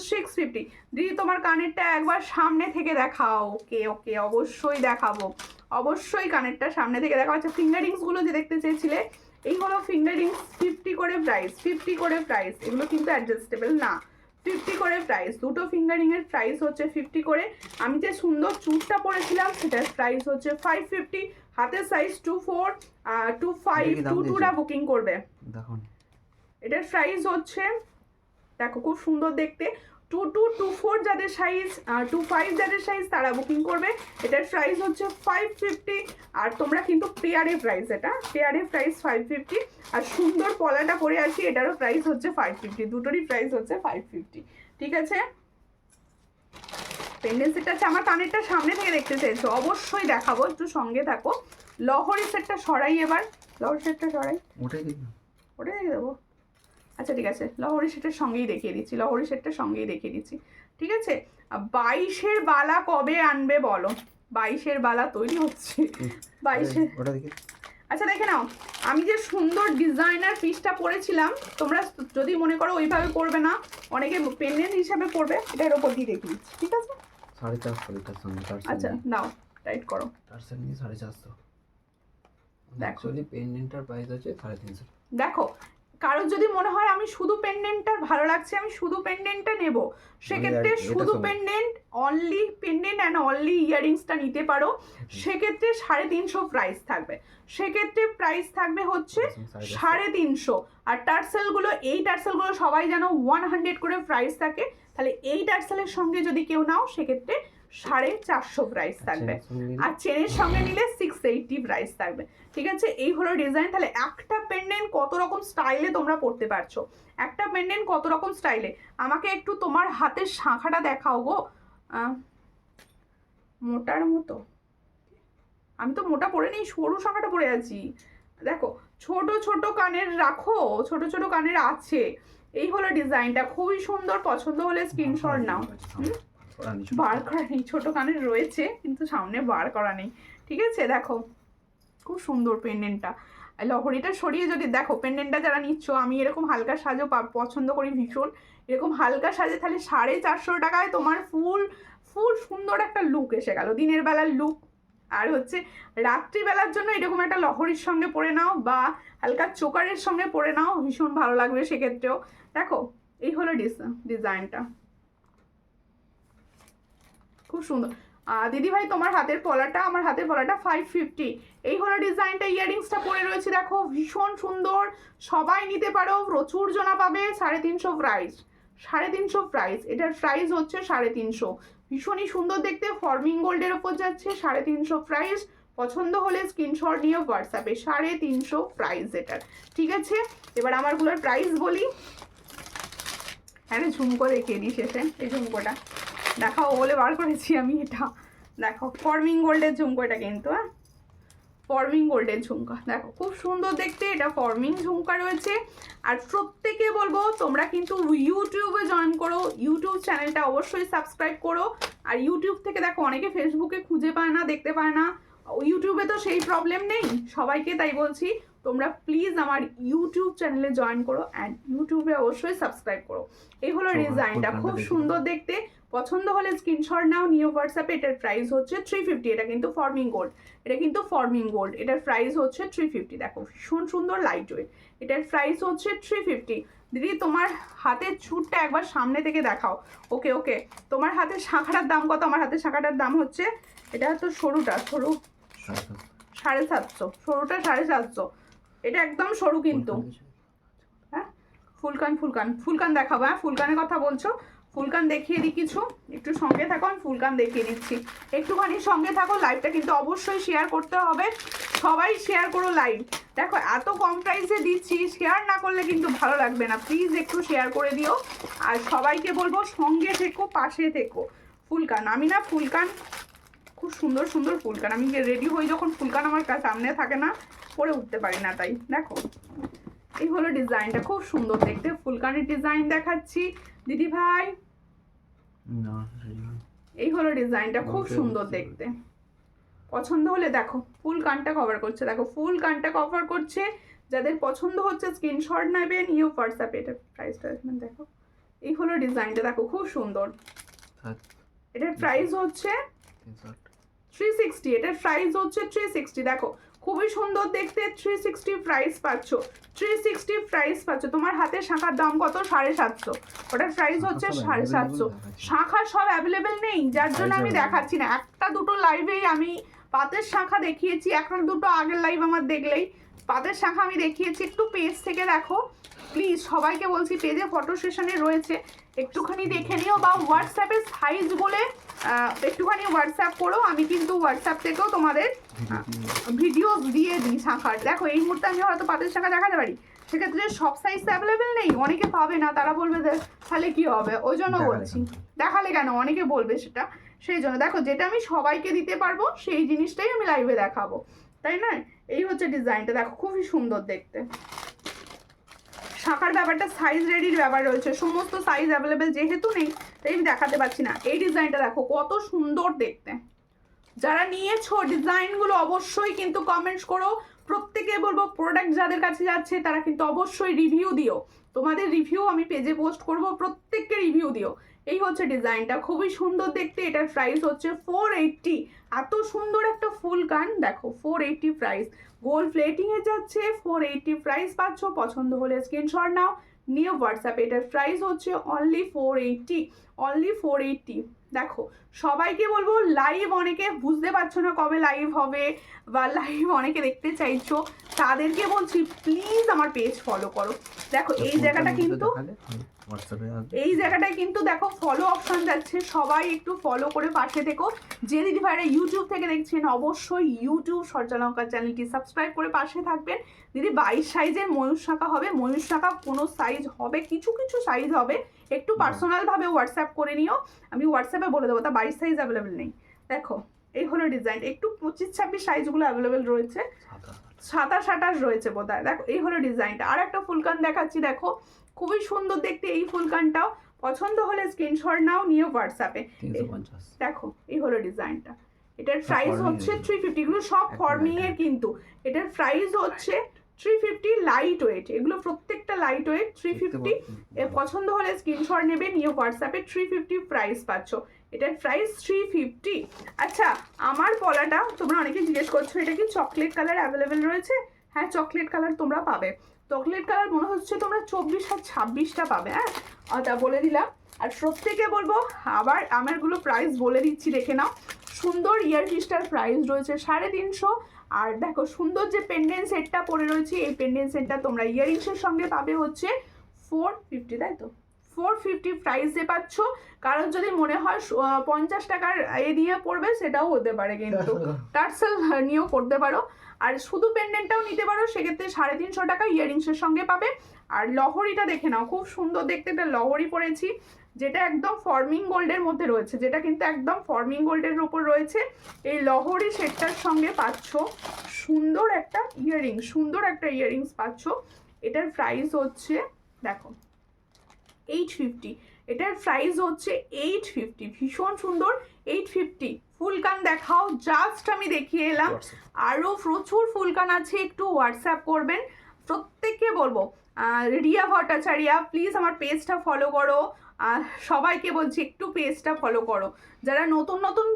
650। দিদি তোমার কানেরটা একবার সামনে থেকে দেখাও। ওকে অবশ্যই দেখাবো, অবশ্যই কানেরটা সামনে থেকে দেখাও। আচ্ছা ফিঙ্গারিংসগুলো যে দেখতে চেয়েছিলে, এই হলো ফিঙ্গারিংস, 50 করে প্রাইস। এগুলো কিন্তু অ্যাডজাস্টেবল না, 50 করে প্রাইস। দুটো ফিঙ্গারিং এর প্রাইস হচ্ছে 50 করে। আমি যে সুন্দর চুড়টা পরেছিলাম সেটার প্রাইস হচ্ছে 550। হাতের সাইজ 24, 25, 22রা বুকিং করবে। দেখো এটার প্রাইস হচ্ছে, দেখো খুব সুন্দর দেখতে, 22, 24 যাদের সাইজ, 25 যাদের সাইজ তারা বুকিং করবে। এটার প্রাইস হচ্ছে 550। আর তোমরা কিন্তু পেয়ারের প্রাইস, এটা পেয়ারের প্রাইস 550। আর সুন্দর পলাটা পরে আছি, এটারও প্রাইস হচ্ছে 550, দুটোরই প্রাইস হচ্ছে 550, ঠিক আছে? পেন্ডেন্ট সেটটা আছে, আমার কানেরটা সামনে থেকে দেখতে চাইছো, অবশ্যই দেখাবো, একটু সঙ্গে থাকো। লহরি সেটটা সরাই, এবার লহরি সেটটা সরাই, ওটাই দেখে দেবো। আচ্ছা ঠিক আছে, লহরি সেটের সঙ্গেই দেখিয়ে দিচ্ছি, ঠিক আছে? 22-এর বালা কবে আনবে বলো? 22-এর বালা তৈরি হচ্ছে, 22-এর। আচ্ছা দেখে নাও, আমি যে সুন্দর ডিজাইনার পিসটা পরেছিলাম, তোমরা যদি মনে করো ওইভাবে পরবে না, অনেকে পেন্ডেন্ট হিসাবে পরবে, এটার ওপর দিয়ে দেখিয়ে দিচ্ছি, ঠিক আছে? 450। আচ্ছা নাও টাইট করো, 450। দেখো পেন্ডেন্টটার প্রাইস হচ্ছে 350। দেখো কারোর যদি মনে হয় আমি শুধু পেন্ডেন্টটা ভালো লাগছে, আমি শুধু পেন্ডেন্টটা নেব, সেক্ষেত্রে শুধু pendant, only pendant and only ইয়াররিংসটা নিতে পারো। সেক্ষেত্রে 350 প্রাইস থাকবে, প্রাইস থাকবে হচ্ছে 350। আর টার্সেলগুলো, এই টার্সেলগুলো সবাই জানো 100 করে প্রাইস থাকে, তাহলে এই টার্সেলের সঙ্গে যদি কেউ নাও সেক্ষেত্রে 450 প্রাইস থাকবে। আর চেনের সঙ্গে নিলে 680 প্রাইস থাকবে, ঠিক আছে? এই হলো ডিজাইন। তাহলে একটা পেন্ডেন্ট কত রকম স্টাইলে তোমরা পড়তে পারছো, আমাকে একটু তোমার হাতের শাঁখাটা দেখাও গো, মোটার মতো। আমি তো মোটা পরে নেই, সরু শাঁখাটা পরে আছি। দেখো ছোট ছোট কানের রাখো, ছোট ছোট কানের আছে। এই হলো ডিজাইনটা, খুবই সুন্দর। পছন্দ হলে স্ক্রিনশট নাও। বার করা নেই, ছোট কানের রয়েছে কিন্তু সামনে বার করা নেই, ঠিক আছে? দেখো খুব সুন্দর পেন্ডেন্টটা। লহরিটা সরিয়ে যদি দেখো, পেন্ডেন্টটা যারা নিচ্ছ, আমি এরকম হালকা সাজও পছন্দ করি ভীষণ, এরকম হালকা সাজে, তাহলে 450 টাকায় তোমার ফুল সুন্দর একটা লুক এসে গেল, দিনের বেলার লুক। আর হচ্ছে রাত্রিবেলার জন্য এরকম একটা লহরির সঙ্গে পরে নাও, বা হালকা চোকারের সঙ্গে পরে নাও, ভীষণ ভালো লাগবে সেক্ষেত্রেও। দেখো এই হলো ডিজাইনটা, খুব সুন্দর। দিদি ভাই তোমার হাতের পলাটা, আমার হাতের পলাটা 550। এই হলো ডিজাইনটা, ইয়াররিংসটা পরে রয়েছে, দেখো ভীষণ সুন্দর, সবাই নিতে পারো, প্রচুর জনা পাবে। 350 প্রাইস, এটার প্রাইস হচ্ছে 350। ভীষণই সুন্দর দেখতে, ফর্মিং গোল্ডের ওপর যাচ্ছে, 350 প্রাইস। পছন্দ হলে স্ক্রিনশট নিয়ে হোয়াটসঅ্যাপে, 350 প্রাইস এটার, ঠিক আছে? এবার আমারগুলোর প্রাইস বলি। হ্যাঁ ঝুমকো দেখিয়ে দিই শেষে, এই ঝুমকোটা দেখাও বলে বার করেছি আমি, এটা দেখো ফর্মিং গোল্ডের ঝুমকো, এটা কিন্তু ফর্মিং গোল্ডের ঝুমকা, দেখো খুব সুন্দর দেখতে, এটা ফর্মিং ঝুমকা রয়েছে। আর প্রত্যেকে বলবো তোমরা কিন্তু ইউটিউবে জয়েন করো, ইউটিউব চ্যানেলটা অবশ্যই সাবস্ক্রাইব করো। আর ইউটিউব থেকে দেখো অনেকে ফেসবুকে খুঁজে পায় না, দেখতে পায় না, ইউটিউবে তো সেই প্রবলেম নেই সবাইকে, তাই বলছি তোমরা প্লিজ আমার ইউটিউব চ্যানেলে জয়েন করো অ্যান্ড ইউটিউবে অবশ্যই সাবস্ক্রাইব করো। এই হলো ডিজাইনটা, খুব সুন্দর দেখতে। পছন্দ হলে স্ক্রিনশট নাও, নিউ হোয়াটসঅ্যাপে। এটার প্রাইস হচ্ছে 350। এটা কিন্তু ফর্মিং গোল্ড, এটা কিন্তু ফর্মিং গোল্ড। এটার প্রাইস হচ্ছে 350। দেখো ভীষণ সুন্দর লাইট ওয়েট। এটার প্রাইস হচ্ছে 350। দিদি তোমার হাতের চুটটা একবার সামনে থেকে দেখাও। ওকে ওকে, তোমার হাতের শাঁখাটার দাম কত? আমার হাতের শাঁখাটার দাম হচ্ছে, এটা তো সরুটা, সরু 750, সরুটা 750। এটা একদম সরু কিন্তু। হ্যাঁ ফুলকান, ফুলকান ফুলকান দেখাবো। হ্যাঁ ফুলকানের কথা বলছো, ফুলকান দেখিয়ে দিই কিছু, একটু সঙ্গে থাকো, আমি ফুলকান দেখিয়ে দিচ্ছি। একটুখানি সঙ্গে থাকো, লাইভটা কিন্তু অবশ্যই শেয়ার করতে হবে। সবাই শেয়ার করো লাইভ। দেখো এত কম প্রাইসে দিচ্ছি, শেয়ার না করলে কিন্তু ভালো লাগবে না। প্লিজ একটু শেয়ার করে দিও, আর সবাইকে বলবো সঙ্গে থেকো, পাশে থেকো। ফুলকান, আমি না ফুলকান খুব সুন্দর সুন্দর ফুলকান, আমি রেডি হই যখন ফুলকান আমার সামনে থাকে না, পরে উঠতে পারি না। তাই দেখো এই হলো ডিজাইনটা, খুব সুন্দর দেখতে। ফুলকানের ডিজাইন দেখাচ্ছি দিদি ভাই। এই হলো ডিজাইনটা, খুব সুন্দর দেখতে। পছন্দ হলে দেখো ফুল কানটা কভার করছে, দেখো ফুল কানটা কভার করছে। যাদের পছন্দ হচ্ছে স্ক্রিনশট নেবেন, ইউ হোয়াটসঅ্যাপে। এটা প্রাইসটা দেখো, এই হলো ডিজাইনটা, দেখো খুব সুন্দর। এটার প্রাইস হচ্ছে 360। এটার প্রাইস হচ্ছে 360। দেখো খুবই সুন্দর দেখতে, 360 প্রাইস পাচ্ছ, 360 প্রাইস পাচ্ছ। তোমার হাতে শাঁখার দাম কত? 750। ওটার প্রাইস হচ্ছে 750। শাঁখা সব অ্যাভেলেবেল নেই, যার জন্য আমি দেখাচ্ছি না। একটা দুটো লাইভেই আমি পাতের শাঁখা দেখিয়েছি, একটা দুটো আগের লাইভ আমার দেখলেই পাতের শাঁখা আমি দেখিয়েছি। একটু পেজ থেকে দেখো প্লিজ, সবাইকে বলছি পেজে ফটো সেশনে রয়েছে, একটুখানি দেখে নিও, বা হোয়াটসঅ্যাপে সাইজ বলে একটুখানি হোয়াটসঅ্যাপ করো। আমি কিন্তু হোয়াটসঅ্যাপ থেকেও তোমাদের ভিডিও দিয়ে দিই শাঁখার। দেখো এই মুহূর্তে আমি হয়তো পাতের শাঁখা দেখাতে পারি, সেক্ষেত্রে সব সাইজ অ্যাভেলেবেল নেই, অনেকে পাবে না, তারা বলবে যে তাহলে কি হবে, ওই জন্য বলছি দেখালে কেন, অনেকে বলবে সেটা, সেই জন্য দেখো যেটা আমি সবাইকে দিতে পারবো সেই জিনিসটাই আমি লাইভে দেখাবো, তাই না? এই হচ্ছে ডিজাইনটা, দেখো খুবই সুন্দর দেখতে। শাঁখার ব্যাপারটা সাইজ রেডির ব্যাপার রয়েছে, সমস্ত সাইজ অ্যাভেলেবেল যেহেতু নেই তাই আমি দেখাতে পারছি না। এই ডিজাইনটা দেখো কত সুন্দর দেখতে। যারা নিয়েছো ডিজাইনগুলো অবশ্যই কিন্তু কমেন্টস করো। প্রত্যেকে বলবো প্রোডাক্ট যাদের কাছে যাচ্ছে তারা কিন্তু অবশ্যই রিভিউ দিও, তোমাদের রিভিউ আমি পেজে পোস্ট করব, প্রত্যেককে রিভিউ দিও। এই হচ্ছে ডিজাইনটা, খুবই সুন্দর দেখতে। এটার প্রাইস হচ্ছে 480। এত সুন্দর একটা ফুল কান, দেখো 480 প্রাইস, গোল্ড প্লেটিং এ যাচ্ছে, 480 প্রাইস পাচ্ছ। পছন্দ হলে স্ক্রিনশট নাও, নিয়ে হোয়াটসঅ্যাপে। এটার প্রাইস হচ্ছে অনলি 480, অনলি 480। দেখো সবাইকে বলবো লাইভ, অনেকে বুঝতে পারছো না কবে লাইভ হবে, বা লাইভ অনেকে দেখতে চাইছো, তাদেরকে বলছি প্লিজ আমার পেজ ফলো করো। দেখো এই জায়গাটা কিন্তু, এই জায়গাটায় কিন্তু দেখো ফলো অপশন যাচ্ছে, সবাই একটু ফলো করে পাশে থেকো। যে দিদি ভাইরা ইউটিউব থেকে দেখছেন অবশ্যই ইউটিউব সূর্যালঙ্কার চ্যানেলটি সাবস্ক্রাইব করে পাশে থাকবেন। দিদি 22 সাইজের ময়ূর শাঁখা হবে, ময়ূর শাঁখা কোনো সাইজ হবে, কিছু কিছু সাইজ হবে, একটু পার্সোনাল ভাবে হোয়াটসঅ্যাপ করে নিও, আমি হোয়াটসঅ্যাপে বলে দেবো। তা 22 সাইজ অ্যাভেলেবেল নেই। দেখো এই হলো ডিজাইন, একটু 25-26 সাইজগুলো অ্যাভেলেবেল রয়েছে, 27-28 রয়েছে বোধহয়। দেখো এই হলো ডিজাইনটা। আর একটা ফুলকান দেখাচ্ছি, দেখো খুবই সুন্দর দেখতে এই ফুলকানটাও। পছন্দ হলে স্ক্রিনশট নাও, নিয়ে হোয়াটসঅ্যাপে। দেখো এই হলো ডিজাইনটা, এটার প্রাইস হচ্ছে 350। এগুলো সব ফর্মিং এর কিন্তু, এটার প্রাইস হচ্ছে 350 লাইট ওয়েট, এগুলো প্রত্যেকটা লাইট ওয়েট 350। পছন্দ হলে স্ক্রিনশট নেবে, নিয়ে হোয়াটসঅ্যাপে। 350 প্রাইস পাচ্ছ, এটার প্রাইস 350। আচ্ছা আমার পলাটা তোমরা অনেকে জিজ্ঞেস করছো এটা কি চকলেট কালার অ্যাভেলেবেল রয়েছে? হ্যাঁ চকলেট কালার তোমরা পাবে, চকলেট কালার মনে হচ্ছে তোমরা 24 আর 26টা পাবে। হ্যাঁ তা বলে দিলাম। আর প্রত্যেকে বলবো আবার আমারগুলো প্রাইস বলে দিচ্ছি, দেখে নাও। সুন্দর ইয়ার পিসটার প্রাইস রয়েছে 350। আর দেখো সুন্দর যে পেন্ডেন্ট সেটটা পরে রয়েছে, এই পেন্ডেন্ট সেটটা তোমরা ইয়ারিংসের সঙ্গে পাবে হচ্ছে 450, তাই তো 450 প্রাইসে পাচ্ছ। কারণ যদি মনে হয় 50 টাকার এ দিয়ে পড়বে সেটাও হতে পারে, কিন্তু টার্সেল নিয়েও করতে পারো। আর শুধু পেন্ডেন্টটাও নিতে পারো, সেক্ষেত্রে 350 টাকা ইয়ারিংসের সঙ্গে পাবে। আর লহরিটা দেখে নাও, খুব সুন্দর দেখতে একটা লহরি পরেছি, যেটা একদম ফর্মিং গোল্ডের মধ্যে রয়েছে, যেটা কিন্তু একদম ফর্মিং গোল্ডের উপর রয়েছে। এই লহরি সেটটার সঙ্গে পাচ্ছ সুন্দর একটা ইয়ারিং, সুন্দর একটা ইয়ারিংস পাচ্ছ। এটার প্রাইস হচ্ছে দেখো 850। এটার প্রাইস হচ্ছে 850, ভীষণ সুন্দর। 850 ফুলকান দেখাও, জাস্ট আমি দেখিয়ে এলাম। আরও প্রচুর ফুলকান আছে, একটু হোয়াটসঅ্যাপ করবেন। প্রত্যেককে বলবো রিয়া ভট্টাচার্যা প্লিজ আমার পেজটা ফলো করো। সবাইকে বলছি একটু পেজটা ফলো করো। যারা নতুন নতুন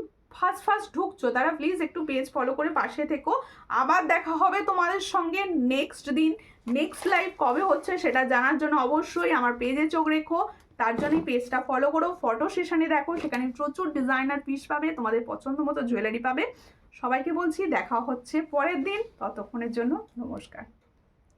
ফার্স্ট ঢুকছো তারা প্লিজ একটু পেজ ফলো করে পাশে থেকো। আবার দেখা হবে তোমাদের সঙ্গে নেক্সট দিন। নেক্সট লাইভ কবে হচ্ছে সেটা জানার জন্য অবশ্যই আমার পেজে চোখ রেখো। তার জন্যই পেজটা ফলো করো, ফটো সেশনে দেখো, সেখানে প্রচুর ডিজাইনার পিস পাবে, তোমাদের পছন্দ মতো জুয়েলারি পাবে। সবাইকে বলছি দেখা হচ্ছে পরের দিন, ততক্ষণের জন্য নমস্কার।